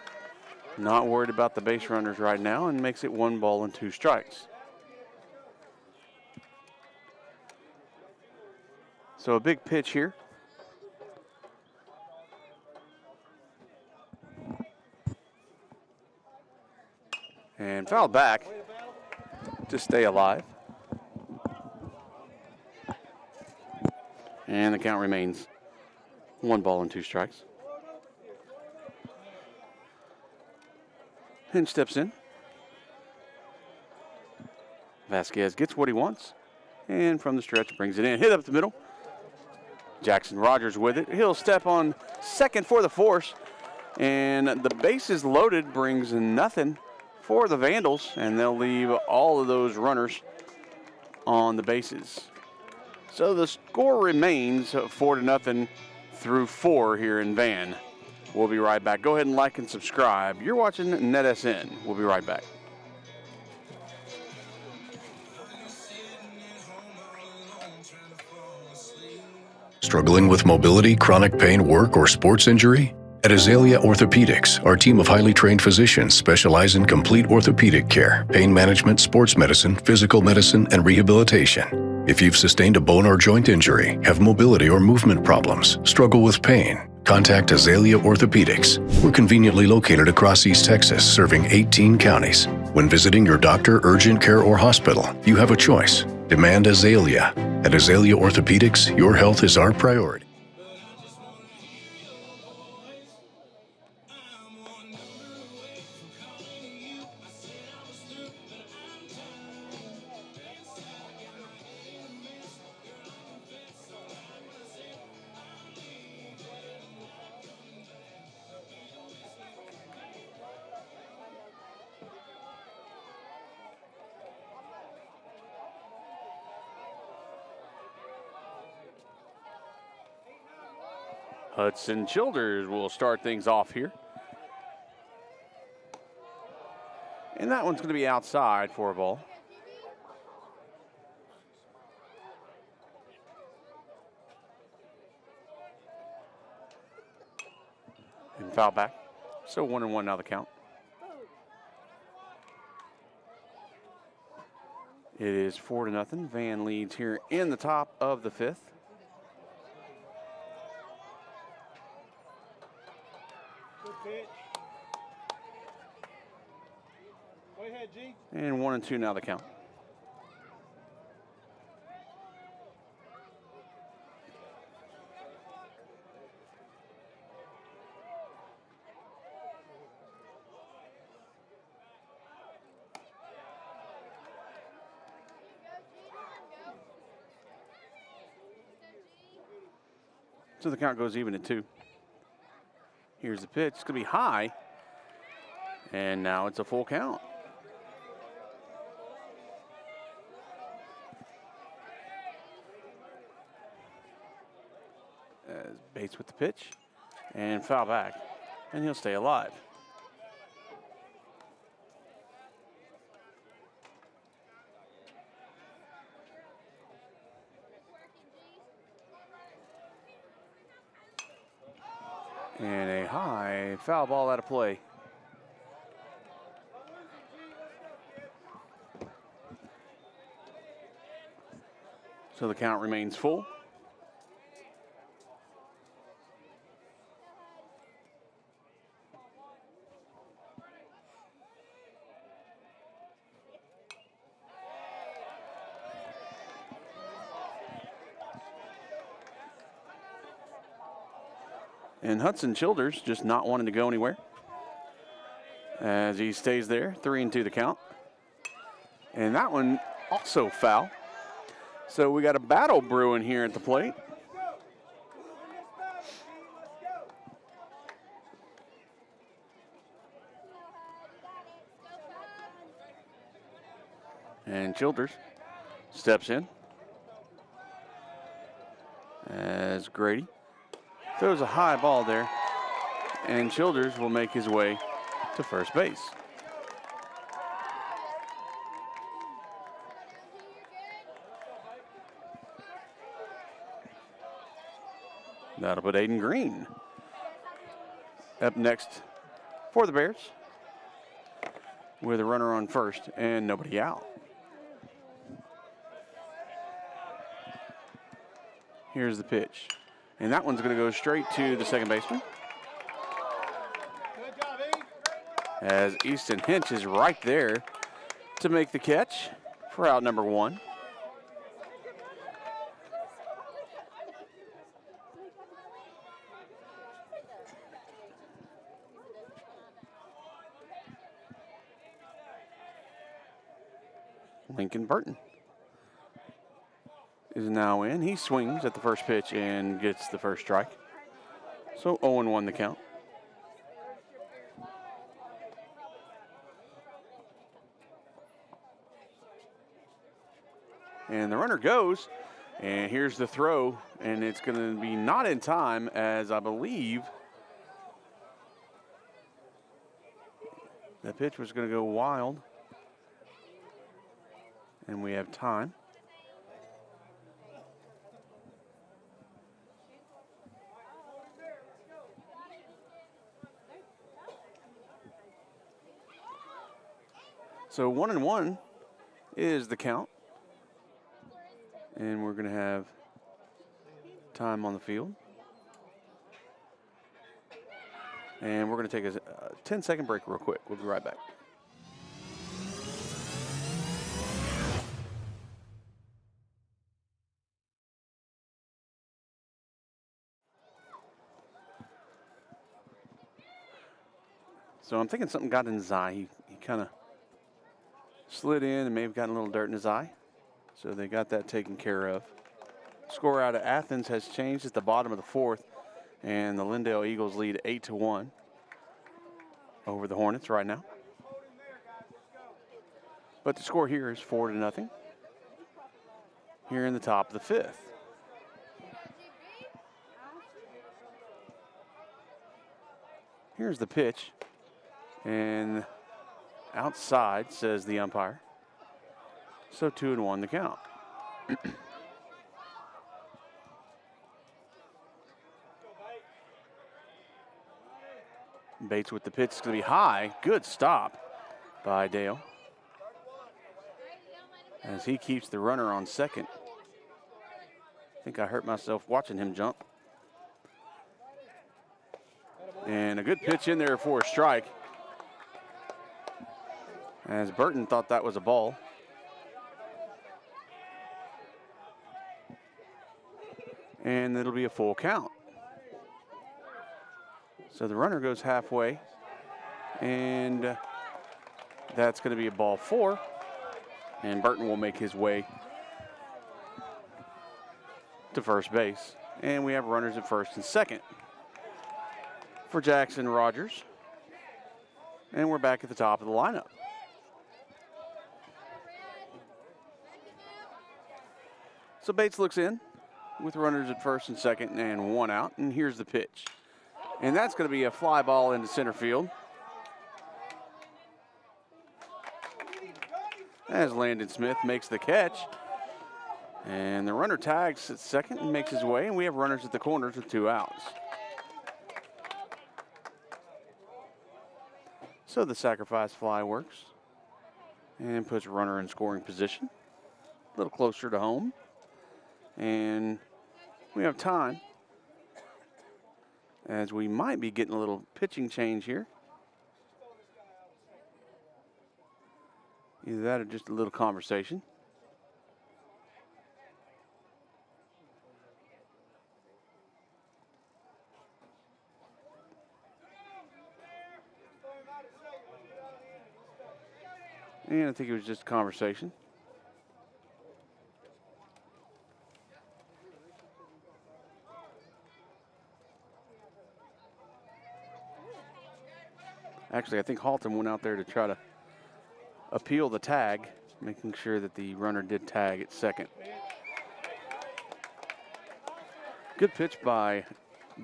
Not worried about the base runners right now, and makes it 1 ball and 2 strikes. So a big pitch here. And fouled back to stay alive. And the count remains 1 ball and 2 strikes. Hinch steps in. Vasquez gets what he wants. And from the stretch brings it in. Hit up the middle. Jackson Rogers with it. He'll step on second for the force. And the bases loaded brings nothing for the Vandals, and they'll leave all of those runners on the bases. So the score remains 4-0 through 4 here in Van. We'll be right back. Go ahead and like and subscribe. You're watching NetSN. We'll be right back. Struggling with mobility, chronic pain, work, or sports injury? At Azalea Orthopedics, our team of highly trained physicians specialize in complete orthopedic care, pain management, sports medicine, physical medicine, and rehabilitation. If you've sustained a bone or joint injury, have mobility or movement problems, struggle with pain, contact Azalea Orthopedics. We're conveniently located across East Texas, serving 18 counties. When visiting your doctor, urgent care, or hospital, you have a choice. Demand Azalea. At Azalea Orthopedics, your health is our priority. Hudson Childers will start things off here. And that one's going to be outside for a ball. And foul back. So 1-1 now the count. It is 4-0. Van leads here in the top of the 5th. Good pitch. Go ahead, G. And 1-2 now the count. So the count goes even at 2. Here's the pitch. It's going to be high. And now it's a full count. As Bates with the pitch and foul back, and he'll stay alive. And a high foul ball out of play. So the count remains full. And Hudson Childers just not wanting to go anywhere as he stays there, 3-2 the count. And that one also foul. So we got a battle brewing here at the plate. And Childers steps in as Grady throws a high ball there, and Childers will make his way to first base. That'll put Aiden Green up next for the Bears with a runner on first and nobody out. Here's the pitch. And that one's going to go straight to the second baseman. Good job, E. As Easton Hinch is right there to make the catch for out number one. Lincoln Burton is now in. He swings at the first pitch and gets the first strike. So 0-1 the count. And the runner goes, and here's the throw, and it's going to be not in time, as I believe the pitch was going to go wild. And we have time. So 1-1 is the count. And we're going to have time on the field. And we're going to take a 10-second break real quick. We'll be right back. So I'm thinking something got in his eye. He kind of slid in and maybe gotten a little dirt in his eye. So they got that taken care of. Score out of Athens has changed at the bottom of the fourth, and the Lindale Eagles lead 8-1 over the Hornets right now. But the score here is 4-0 here in the top of the fifth. Here's the pitch. And outside, says the umpire. So 2-1 the count. Bates with the pitch. It's going to be high. Good stop by Dale, as he keeps the runner on second. I think I hurt myself watching him jump. And a good pitch in there for a strike, as Burton thought that was a ball. And it'll be a full count. So the runner goes halfway, and that's going to be a ball four, and Burton will make his way to first base. And we have runners at first and second for Jackson Rogers. And we're back at the top of the lineup. So Bates looks in with runners at first and second and one out. And here's the pitch. And that's going to be a fly ball into center field. As Landon Smith makes the catch. And the runner tags at second and makes his way. And we have runners at the corners with 2 outs. So the sacrifice fly works and puts a runner in scoring position, a little closer to home. And we have time as we might be getting a little pitching change here. Either that or just a little conversation. And I think it was just a conversation. Actually, I think Halton went out there to try to appeal the tag, making sure that the runner did tag at second. Good pitch by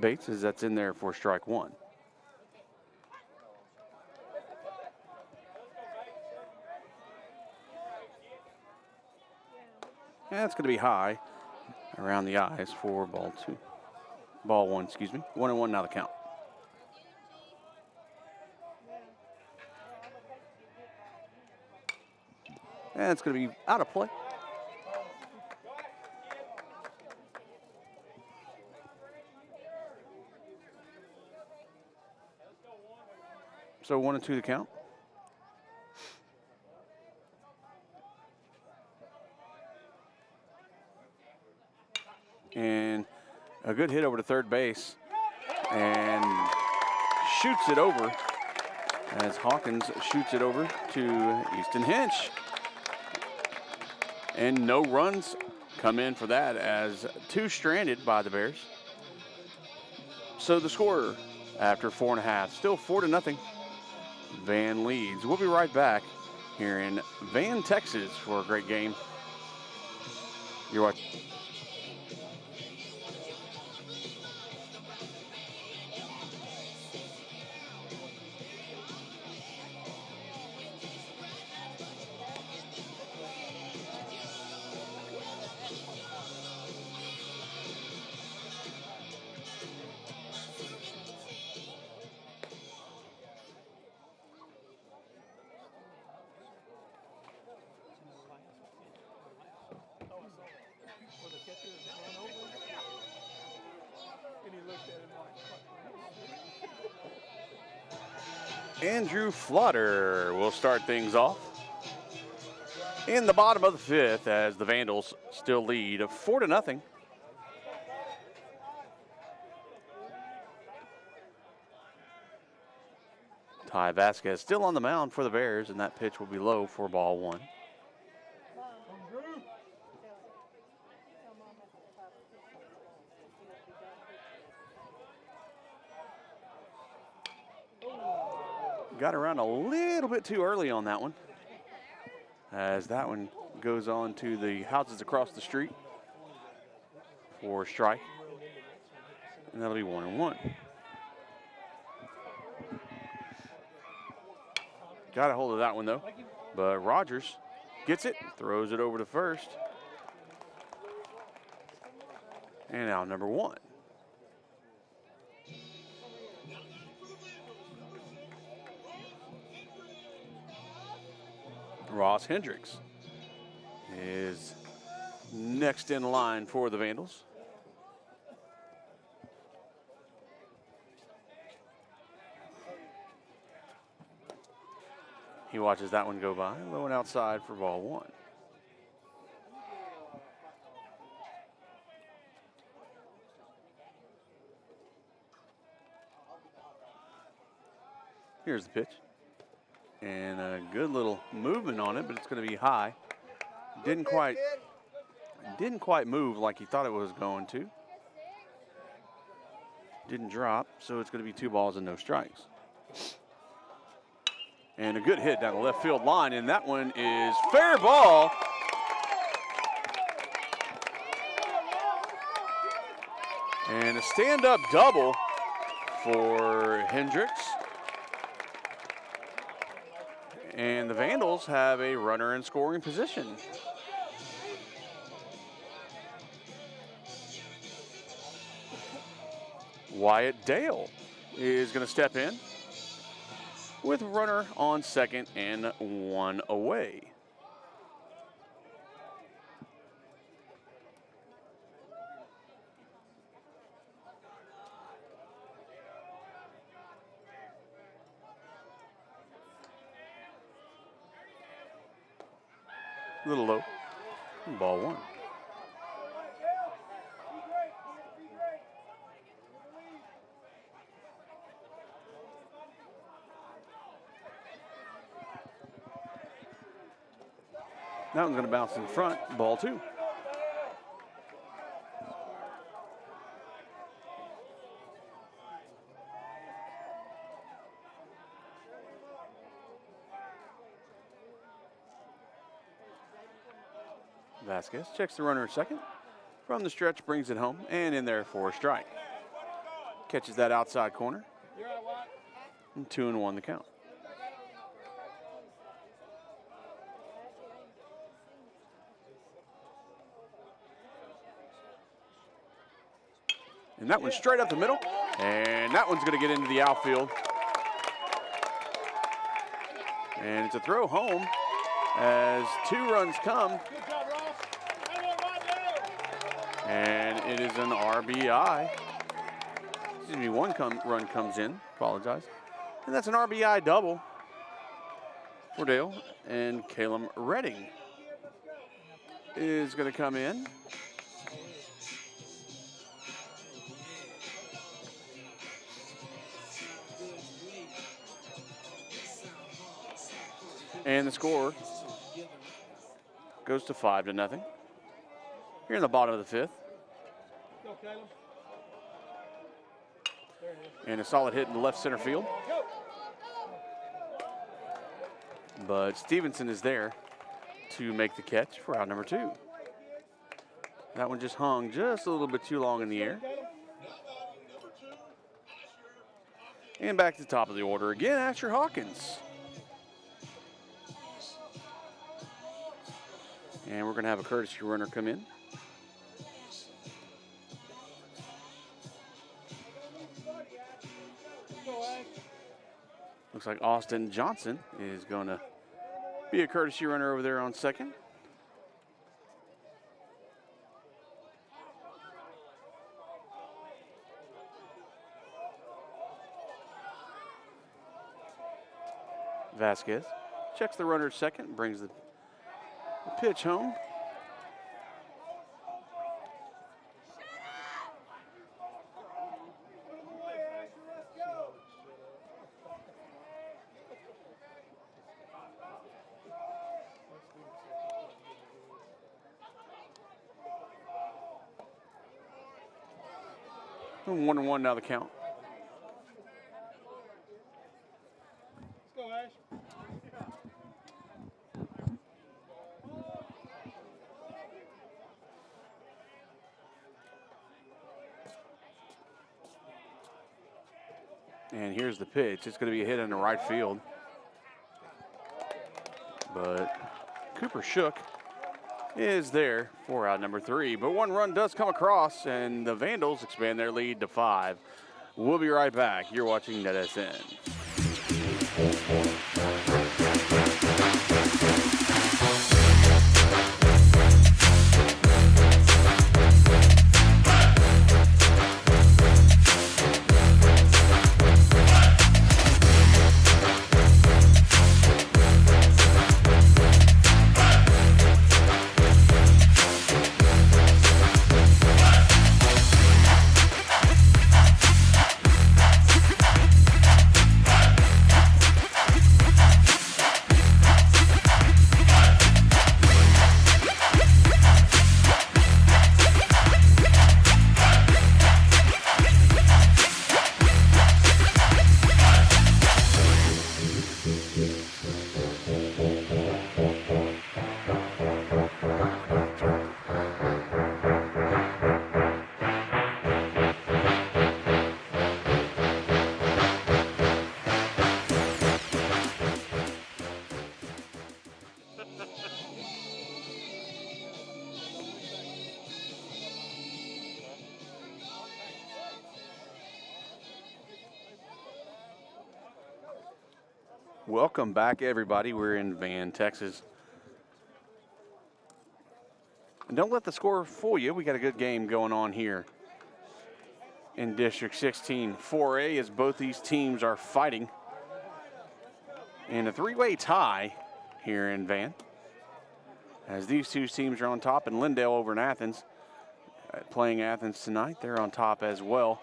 Bates, as that's in there for strike 1. Yeah, that's going to be high around the eyes for ball 1, excuse me. 1-1 now the count. And it's going to be out of play. So 1-2 the count. And a good hit over to third base. And shoots it over as Hawkins shoots it over to Easton Hinch. And no runs come in for that as 2 stranded by the Bears. So the score after 4.5, still 4-0. Van leads. We'll be right back here in Van, Texas for a great game. You're watching. Andrew Flotter will start things off in the bottom of the 5th as the Vandals still lead 4-0. Ty Vasquez still on the mound for the Bears, and that pitch will be low for ball 1. Got around a little bit too early on that one, as that one goes on to the houses across the street for a strike, and that'll be 1-1. Got a hold of that one though, but Rogers gets it, throws it over to first, and now number 1. Ross Hendricks is next in line for the Vandals. He watches that one go by, low and outside for ball 1. Here's the pitch. And a good little movement on it, but it's going to be high. Didn't quite move like he thought it was going to. Didn't drop, so it's going to be 2 balls and no strikes. And a good hit down the left field line, and that one is fair ball. And a stand-up double for Hendricks. And the Vandals have a runner in scoring position. Wyatt Dale is going to step in with runner on second and one away. A little low. Ball one. That one's going to bounce in front. Ball two. Vasquez checks the runner at second. From the stretch, brings it home, and in there for a strike. Catches that outside corner. And 2-1 the count. And that one's straight up the middle, and that one's going to get into the outfield. And it's a throw home as 2 runs come. And it is an RBI. Excuse me, one run comes in. Apologize. And that's an RBI double for Dale. And Caleb Redding is going to come in. And the score goes to 5-0. Here in the bottom of the fifth. And a solid hit in the left center field. But Stevenson is there to make the catch for out number 2. That one just hung just a little bit too long in the air. And back to the top of the order again, Asher Hawkins. And we're going to have a courtesy runner come in. Looks like Austin Johnson is going to be a courtesy runner over there on second. Vasquez checks the runner at second, brings the pitch home. And 1-1 now the count. Let's go, Ash. And here's the pitch. It's going to be a hit in the right field. But Cooper Shook is there for out number 3. But 1 run does come across, and the Vandals expand their lead to 5. We'll be right back. You're watching NetSN. Welcome back, everybody. We're in Van, Texas. And don't let the score fool you. We got a good game going on here in District 16 4A as both these teams are fighting in a three-way tie here in Van. As these two teams are on top, and Lindale over in Athens, playing Athens tonight. They're on top as well.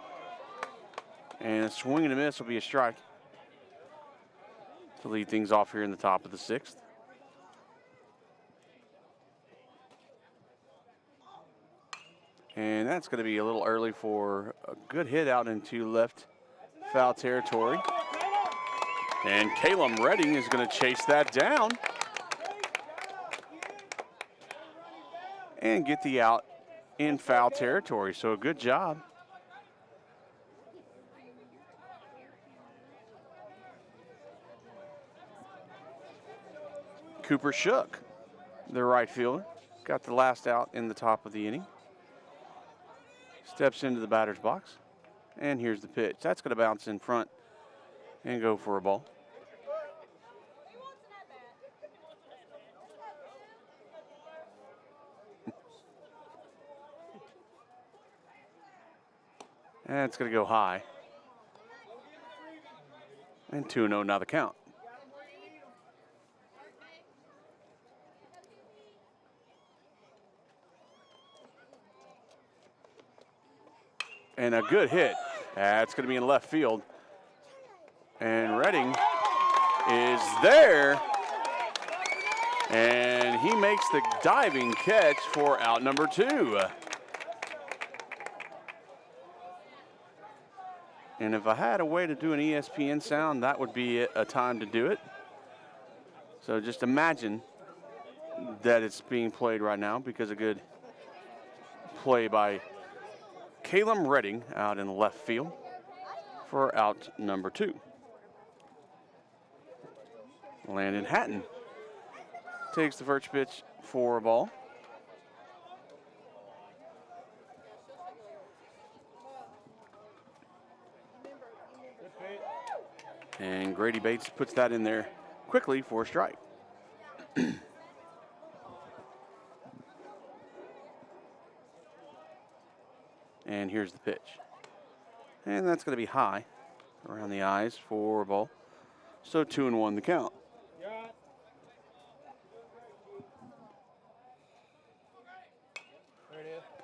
And a swing and a miss will be a strike to lead things off here in the top of the 6th. And that's going to be a little early for a good hit out into left foul territory. And Caleb Redding is going to chase that down and get the out in foul territory. So a good job. Cooper Shook, the right fielder, got the last out in the top of the inning. Steps into the batter's box, and here's the pitch. That's going to bounce in front and go for a ball. And it's going to go high. And 2-0 now the count. And a good hit. That's going to be in left field. And Redding is there. And he makes the diving catch for out number 2. And if I had a way to do an ESPN sound, that would be a time to do it. So just imagine that it's being played right now because a good play by Caleb Redding out in left field for out number 2. Landon Hatton takes the first pitch for a ball. And Grady Bates puts that in there quickly for a strike. And here's the pitch. And that's going to be high around the eyes for a ball. So 2-1 the count.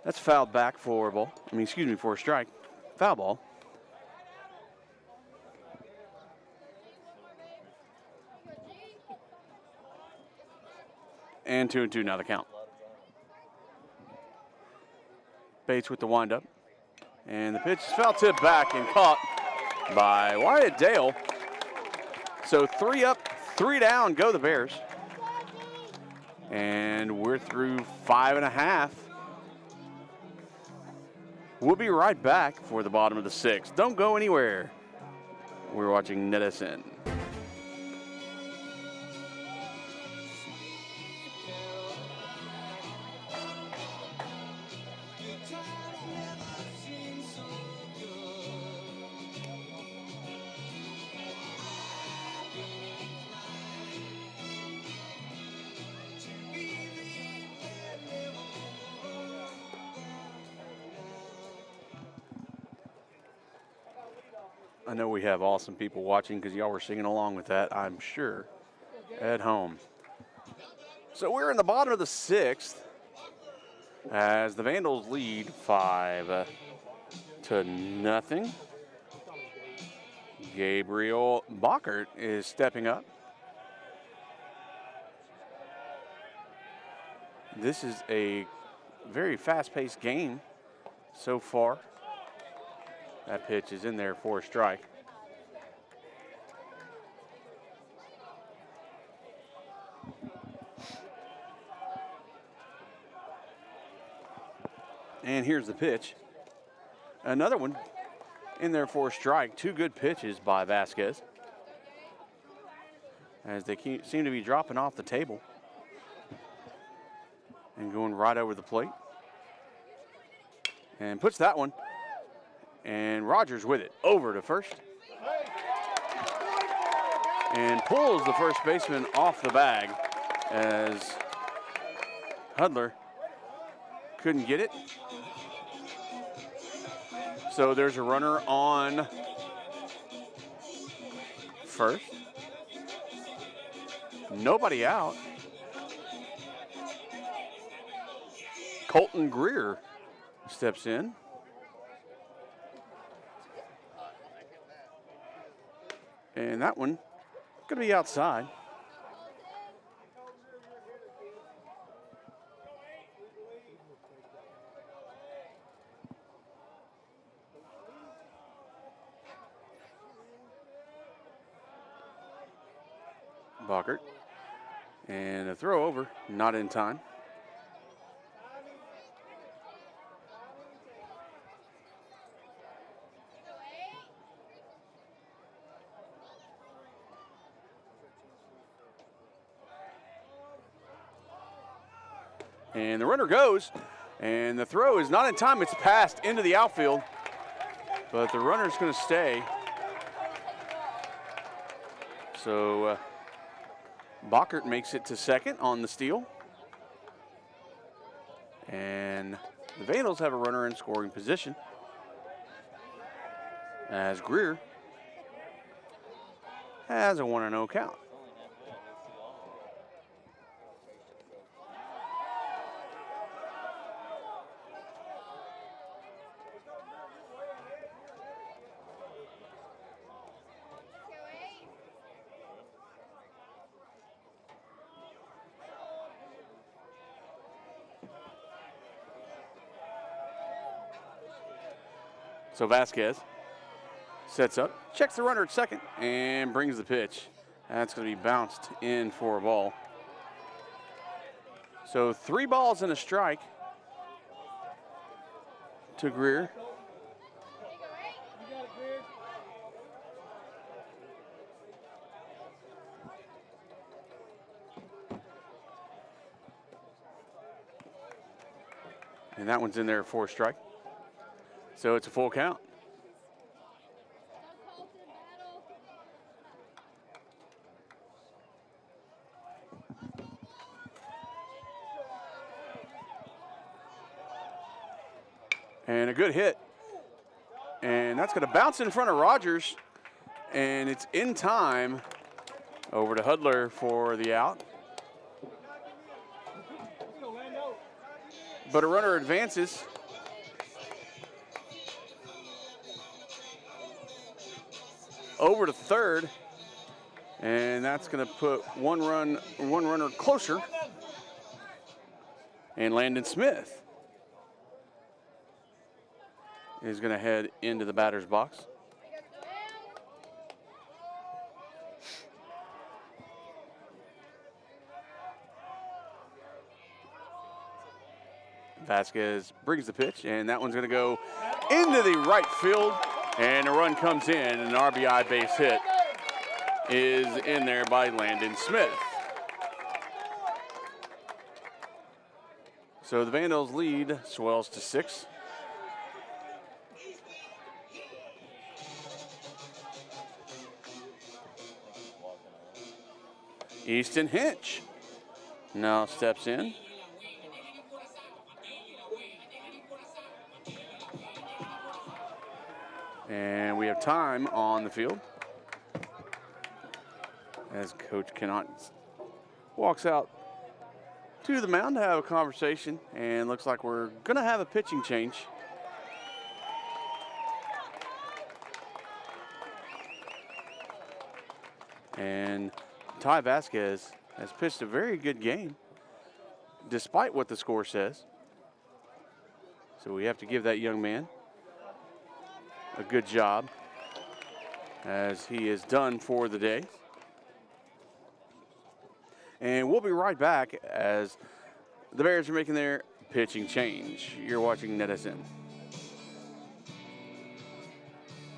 That's fouled back for a ball. For a strike. Foul ball. And 2-2 now the count. Bates with the windup. And the pitch is foul tip back and caught by Wyatt Dale. So 3 up, 3 down, go the Bears. And we're through 5.5. We'll be right back for the bottom of the 6th. Don't go anywhere. We're watching Nedison. I know we have awesome people watching because y'all were singing along with that, I'm sure, at home. So we're in the bottom of the 6th as the Vandals lead 5-0. Gabriel Bockert is stepping up. This is a very fast-paced game so far. That pitch is in there for a strike. And here's the pitch. Another one in there for a strike. 2 good pitches by Vasquez, as they seem to be dropping off the table and going right over the plate. And puts that one. And Rogers with it over to first. and pulls the first baseman off the bag as Hudler couldn't get it. So there's a runner on first. Nobody out. Colton Greer steps in. And that one going to be outside. Bockert. And a throw over, not in time. And the runner goes, and the throw is not in time. It's passed into the outfield, but the runner's going to stay. So Bockert makes it to second on the steal. And the Vandals have a runner in scoring position as Greer has a 1-0 count. So Vasquez sets up, checks the runner at second, and brings the pitch. That's going to be bounced in for a ball. So 3 balls and a strike to Greer. And that one's in there for a strike. So it's a full count. And a good hit. And that's going to bounce in front of Rogers. And it's in time. Over to Hudler for the out. But a runner advances. Over to third, and that's going to put one runner closer, and Landon Smith is going to head into the batter's box. Vasquez brings the pitch, and that one's going to go into the right field. And a run comes in, and an RBI base hit is in there by Landon Smith. So the Vandals lead swells to 6. Easton Hinch now steps in. And we have time on the field as Coach Kennott walks out to the mound to have a conversation, and looks like we're going to have a pitching change. And Ty Vasquez has pitched a very good game, despite what the score says. So we have to give that young man a good job, as he is done for the day. And we'll be right back as the Bears are making their pitching change. You're watching NetSN.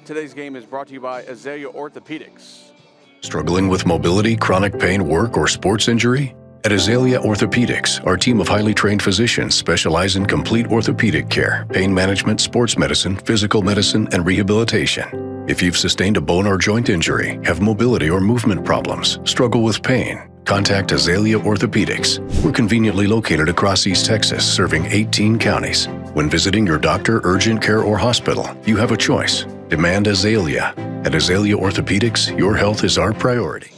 Today's game is brought to you by Azalea Orthopedics. Struggling with mobility, chronic pain, work, or sports injury? At Azalea Orthopedics, our team of highly trained physicians specialize in complete orthopedic care, pain management, sports medicine, physical medicine, and rehabilitation. If you've sustained a bone or joint injury, have mobility or movement problems, struggle with pain, contact Azalea Orthopedics. We're conveniently located across East Texas, serving 18 counties. When visiting your doctor, urgent care, or hospital, you have a choice. Demand Azalea. At Azalea Orthopedics, your health is our priority.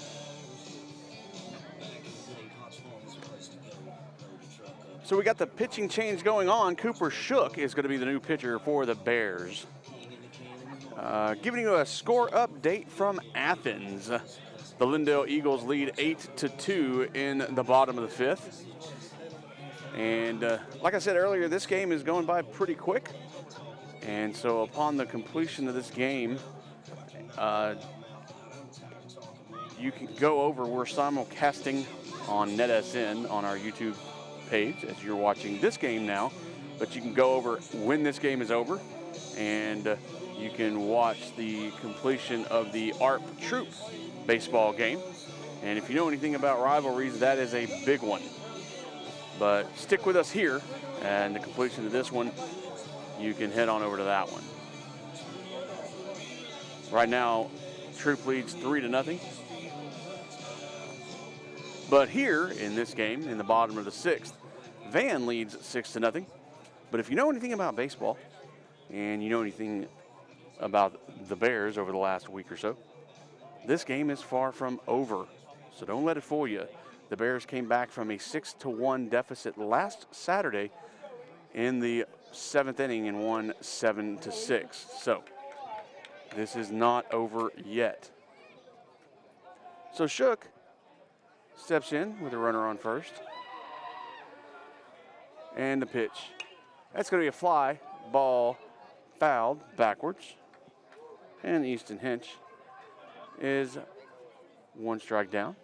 So we got the pitching change going on. Cooper Shook is going to be the new pitcher for the Bears. Giving you a score update from Athens. The Lindale Eagles lead 8-2 in the bottom of the fifth. And like I said earlier, this game is going by pretty quick. And so upon the completion of this game, you can go over, we're simulcasting on NetSN on our YouTube page as you're watching this game now. But you can go over when this game is over, and you can watch the completion of the ARP Troop baseball game. And if you know anything about rivalries, that is a big one. But stick with us here, and the completion of this one, you can head on over to that one. Right now, Troop leads 3-0. But here in this game, in the bottom of the sixth, Van leads 6-0. But if you know anything about baseball, and you know anything about the Bears over the last week or so, this game is far from over. So don't let it fool you. The Bears came back from a 6-1 deficit last Saturday in the 7th inning and won 7-6. So this is not over yet. So Shook steps in with a runner on first. And the pitch. That's going to be a fly ball, fouled backwards. And Easton Hinch is one strike down.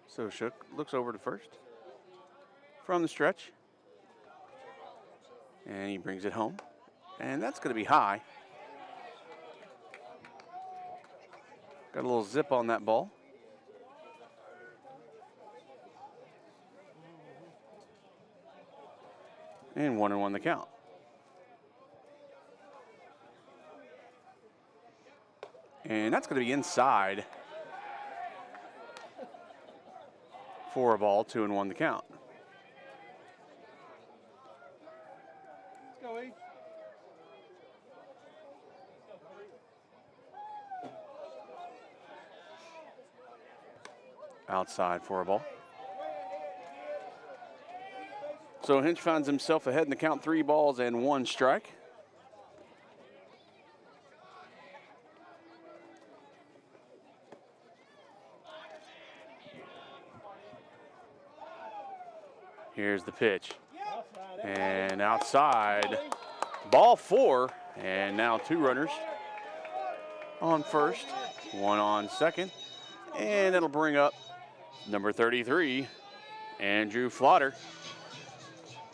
So Shook looks over to first from the stretch. And he brings it home. And that's going to be high. Got a little zip on that ball. And 1-1 the count. And that's going to be inside for a ball, 2-1 the count. Let's go, E. Outside for a ball. So Hinch finds himself ahead in the count, 3 balls and 1 strike. Here's the pitch. And outside, ball 4, and now 2 runners on first, 1 on second, and it'll bring up number 33, Andrew Flotter,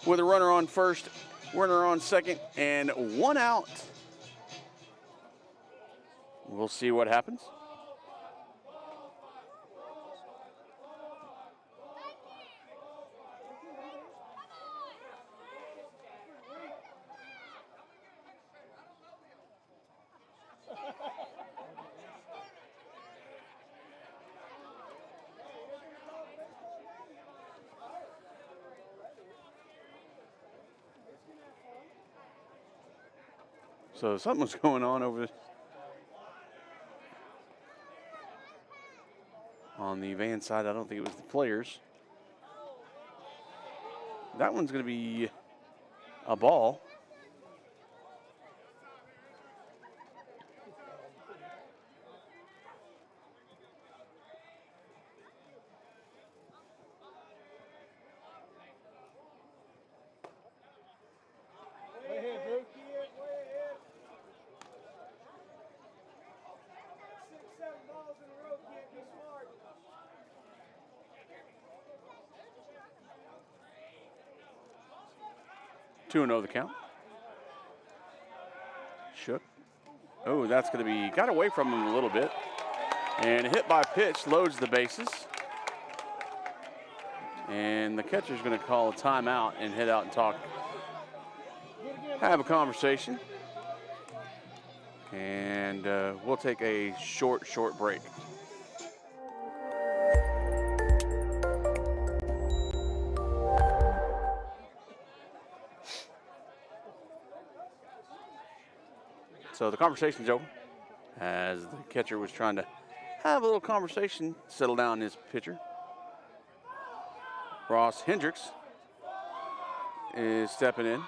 with a runner on first, runner on second, and 1 out. We'll see what happens. So something was going on over on the Van side. I don't think it was the players. That one's going to be a ball. Way ahead, Drew. 6-7 balls in a row, kid. Be smart. Two 2-0 the count. Shook. Oh, that's going to be, got away from him a little bit. And a hit by pitch loads the bases. And the catcher's going to call a timeout and head out and talk, have a conversation. And we'll take a short break. So the conversation's over as the catcher was trying to have a little conversation, settle down his pitcher. Ross Hendricks is stepping in.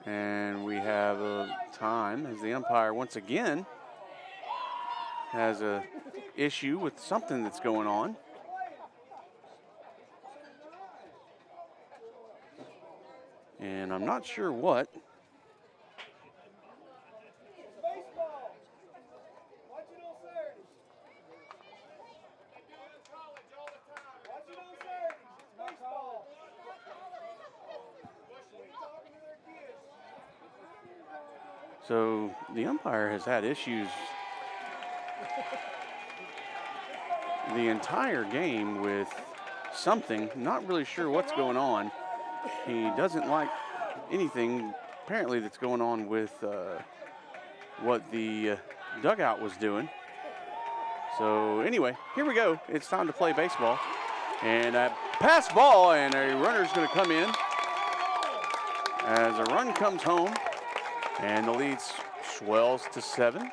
And we have a time as the umpire once again has a issue with something that's going on. And I'm not sure what. So the umpire has had issues the entire game with something, not really sure what's going on. He doesn't like anything apparently that's going on with what the dugout was doing. So anyway, here we go. It's time to play baseball. And a pass ball, and a runner's going to come in as a run comes home. And the lead swells to 7. Come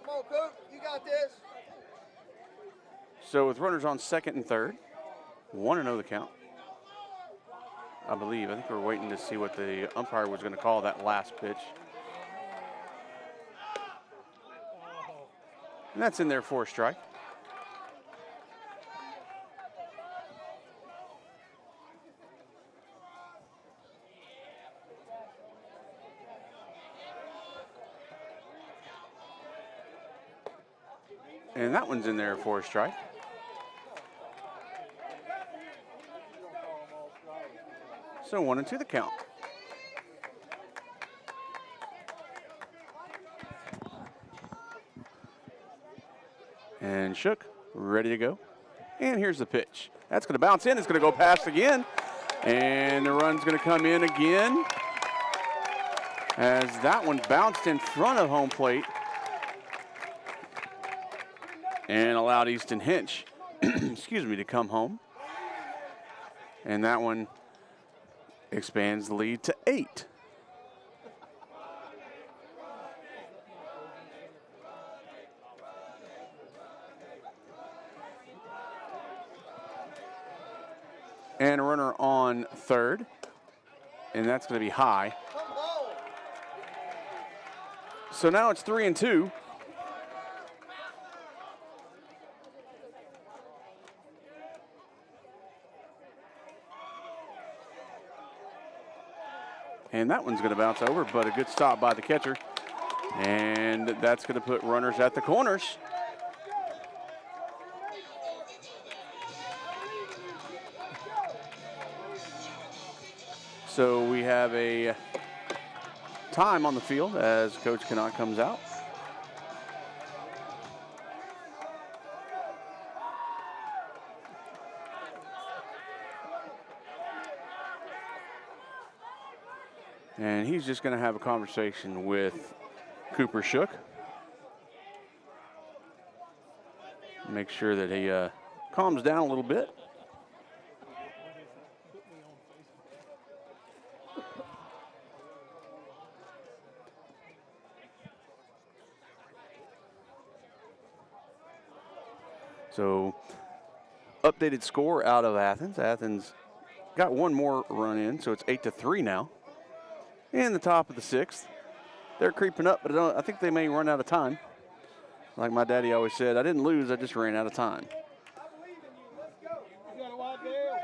on, Coach, you got this. So with runners on second and third, 1-0 the count. I believe. I think we're waiting to see what the umpire was going to call that last pitch. And that's in there for a strike. And that one's in there for a strike. So 1-2 the count. And Shook, ready to go. And here's the pitch. That's going to bounce in. It's going to go past again. And the run's going to come in again. As that one bounced in front of home plate. And allowed Easton Hinch, excuse me, to come home. And that one expands the lead to 8. And a runner on third, and that's going to be high. So now it's 3-2. And that one's going to bounce over, but a good stop by the catcher. And that's going to put runners at the corners. So we have a time on the field as Coach Connaught comes out. And he's just going to have a conversation with Cooper Shook. Make sure that he calms down a little bit. So, updated score out of Athens. Athens got one more run in, so it's 8-3 now. In the top of the 6th. They're creeping up, but I think they may run out of time. Like my daddy always said, I didn't lose, I just ran out of time. You got a wide ball.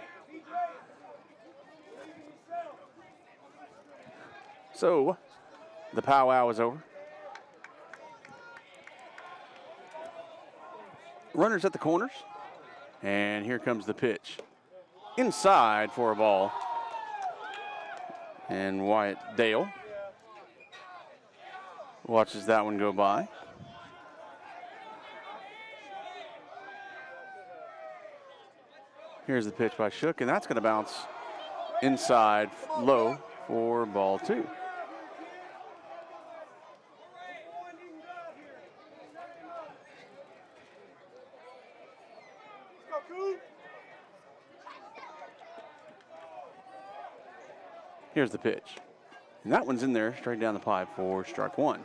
So, the powwow is over. Runners at the corners. And here comes the pitch. Inside for a ball. And Wyatt Dale watches that one go by. Here's the pitch by Shook, and that's going to bounce inside low for ball 2. Here's the pitch. And that one's in there straight down the pipe for strike 1.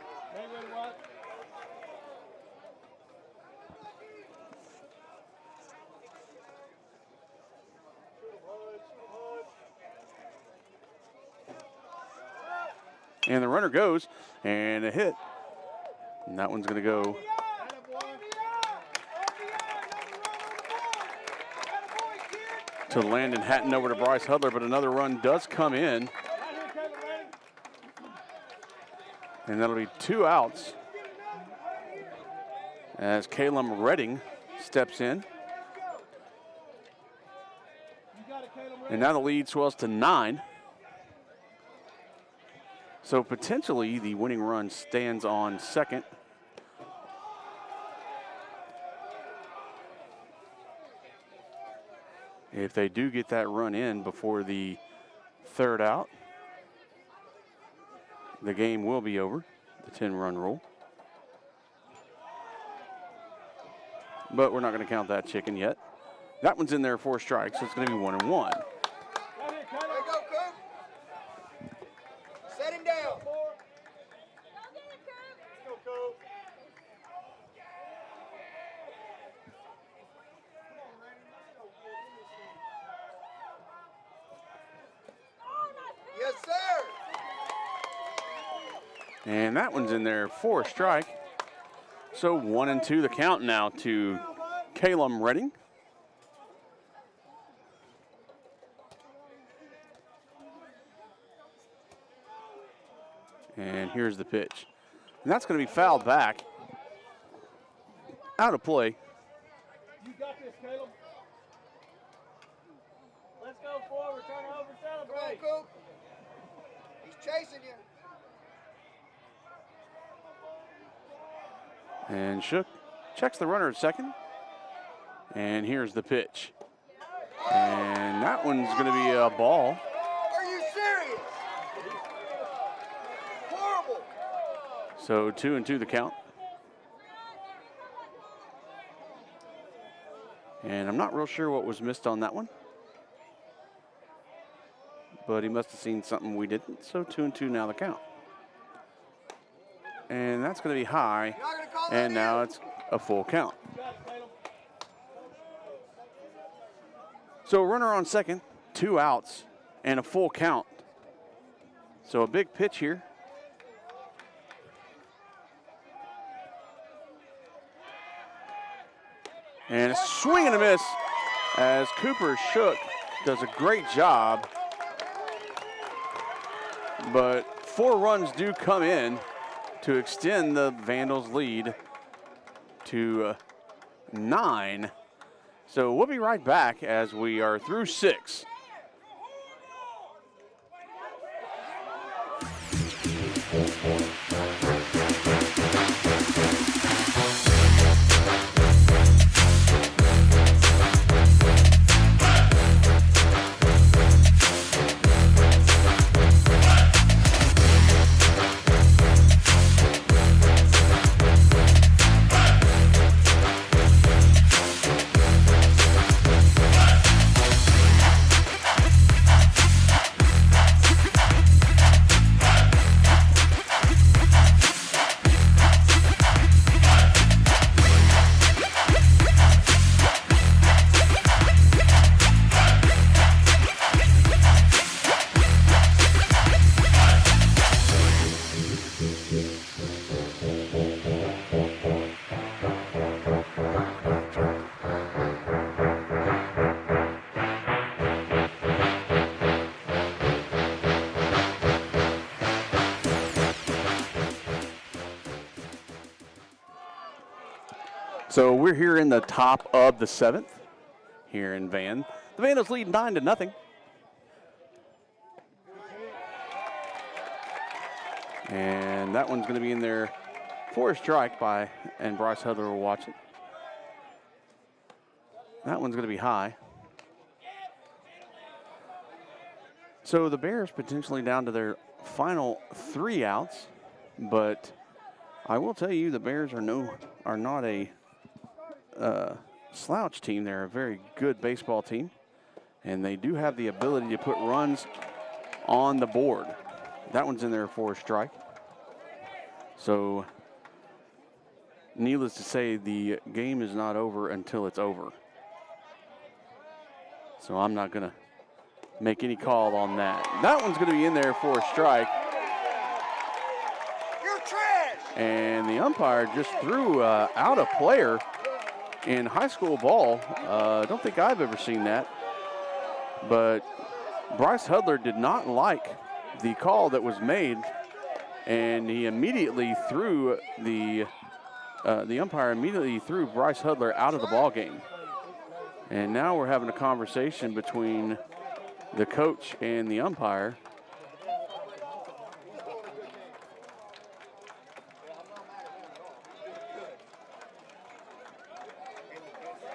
And the runner goes, and a hit. And that one's going to go to Landon Hatton over to Bryce Hudler, but another run does come in. And that'll be 2 outs as Calum Redding steps in. And now the lead swells to 9. So potentially the winning run stands on second. If they do get that run in before the 3rd out, the game will be over, the 10-run rule. But we're not going to count that chicken yet. That one's in there for strikes, so it's going to be 1-1. Set him down. Yes, sir. And that one's in there for a strike. So 1-2 the count now to Calum Redding. And here's the pitch. And that's going to be fouled back. Out of play. You got this, Caleb. Let's go forward, turn over, celebrate. Come on, Coop. He's chasing you. And Shook checks the runner at second. And here's the pitch. And that one's going to be a ball. Are you serious? Horrible. So 2-2 the count. And I'm not real sure what was missed on that one. But he must have seen something we didn't. So 2-2 now the count. And that's going to be high. And now it's a full count. So a runner on second, 2 outs, and a full count. So a big pitch here. And a swing and a miss as Cooper Shook does a great job. But 4 runs do come in to extend the Vandals' lead to 9. So we'll be right back as we are through 6. So we're here in the top of the 7th here in Van. The Vandals lead 9-0. And that one's going to be in there for a strike and Bryce Hudler will watch it. That one's going to be high. So the Bears potentially down to their final 3 outs, but I will tell you the Bears are not a slouch team. They're a very good baseball team, and they do have the ability to put runs on the board. That one's in there for a strike. So needless to say, the game is not over until it's over. So I'm not going to make any call on that. That one's going to be in there for a strike. You're trash! And the umpire just threw out a player in high school ball. I don't think I've ever seen that. But Bryce Hudler did not like the call that was made, and he immediately threw the umpire immediately threw Bryce Hudler out of the ball game. And now we're having a conversation between the coach and the umpire.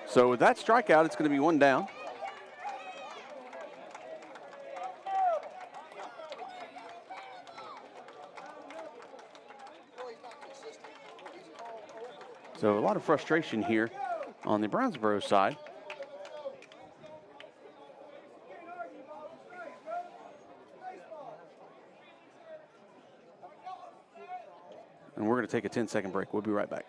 So with that strikeout, it's going to be 1 down. So a lot of frustration here on the Brownsboro side. And we're going to take a 10-second break. We'll be right back.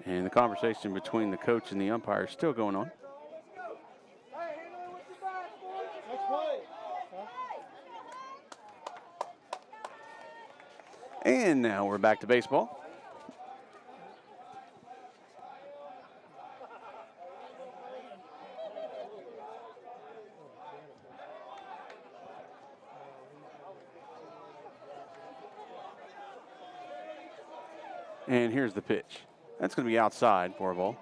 And the conversation between the coach and the umpire is still going on. Next play. And now we're back to baseball. And here's the pitch. That's going to be outside for a ball.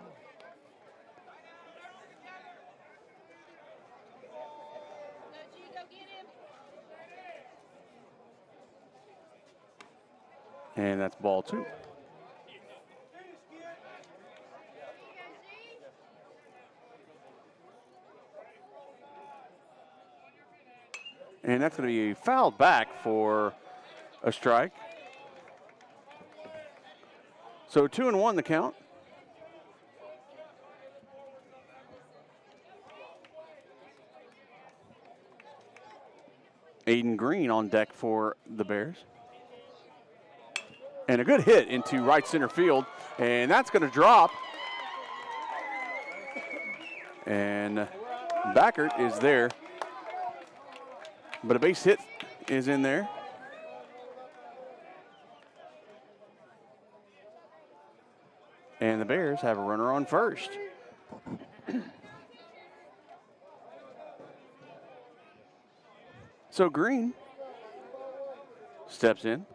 And that's ball 2. And that's going to be fouled back for a strike. So 2-1 the count. Aiden Green on deck for the Bears. And a good hit into right center field. And that's going to drop. And Backert is there. But a base hit is in there. And the Bears have a runner on first. So Green steps in.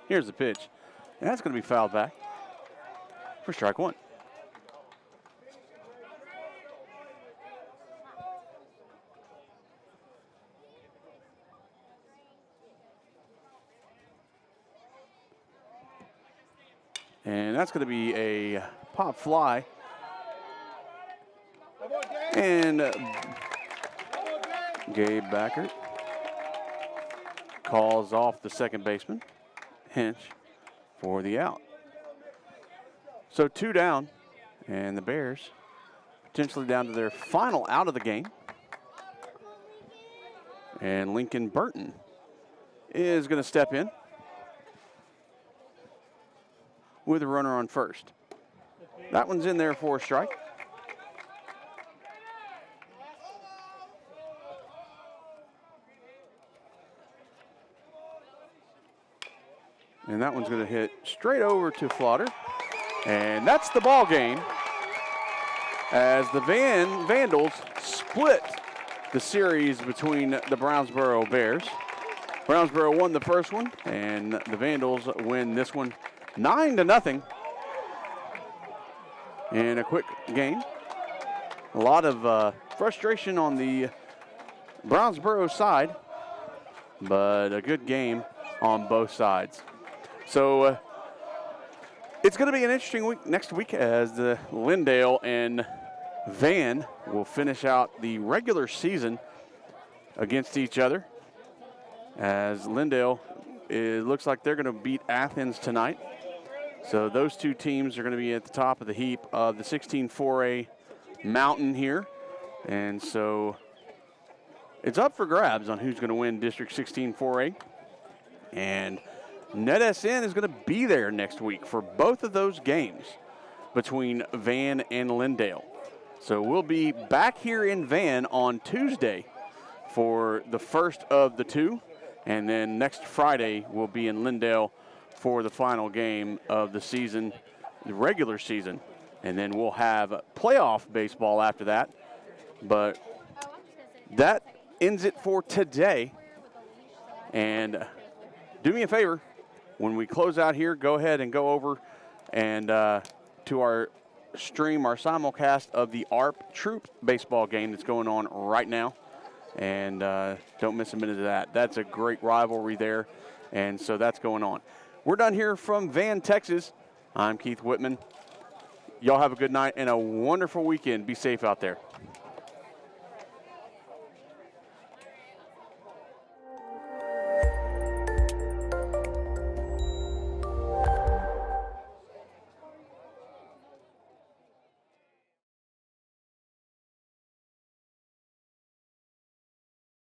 Here's the pitch. And that's going to be fouled back for strike 1. And that's going to be a pop fly. And Gabe Backert calls off the second baseman, Hinch, for the out. So 2 down, and the Bears potentially down to their final out of the game. And Lincoln Burton is going to step in with a runner on first. That one's in there for a strike. And that one's going to hit straight over to Flotter. And that's the ball game as the Vandals split the series between the Brownsboro Bears. Brownsboro won the first one, and the Vandals win this one 9-0 in a quick game. A lot of frustration on the Brownsboro side, but a good game on both sides. So it's going to be an interesting week next week as the Lindale and Van will finish out the regular season against each other. As Lindale, it looks like they're going to beat Athens tonight. So those two teams are going to be at the top of the heap of the 16-4A mountain here. And so it's up for grabs on who's going to win District 16-4A. And NetSN is going to be there next week for both of those games between Van and Lindale. So we'll be back here in Van on Tuesday for the first of the two. And then next Friday, we'll be in Lindale for the final game of the season, the regular season. And then we'll have playoff baseball after that. But that ends it for today. And do me a favor, when we close out here, go ahead and go over and to our stream, our simulcast of the ARP Troop baseball game that's going on right now. And don't miss a minute of that. That's a great rivalry there. And so that's going on. We're done here from Van, Texas. I'm Keith Whitman. Y'all have a good night and a wonderful weekend. Be safe out there.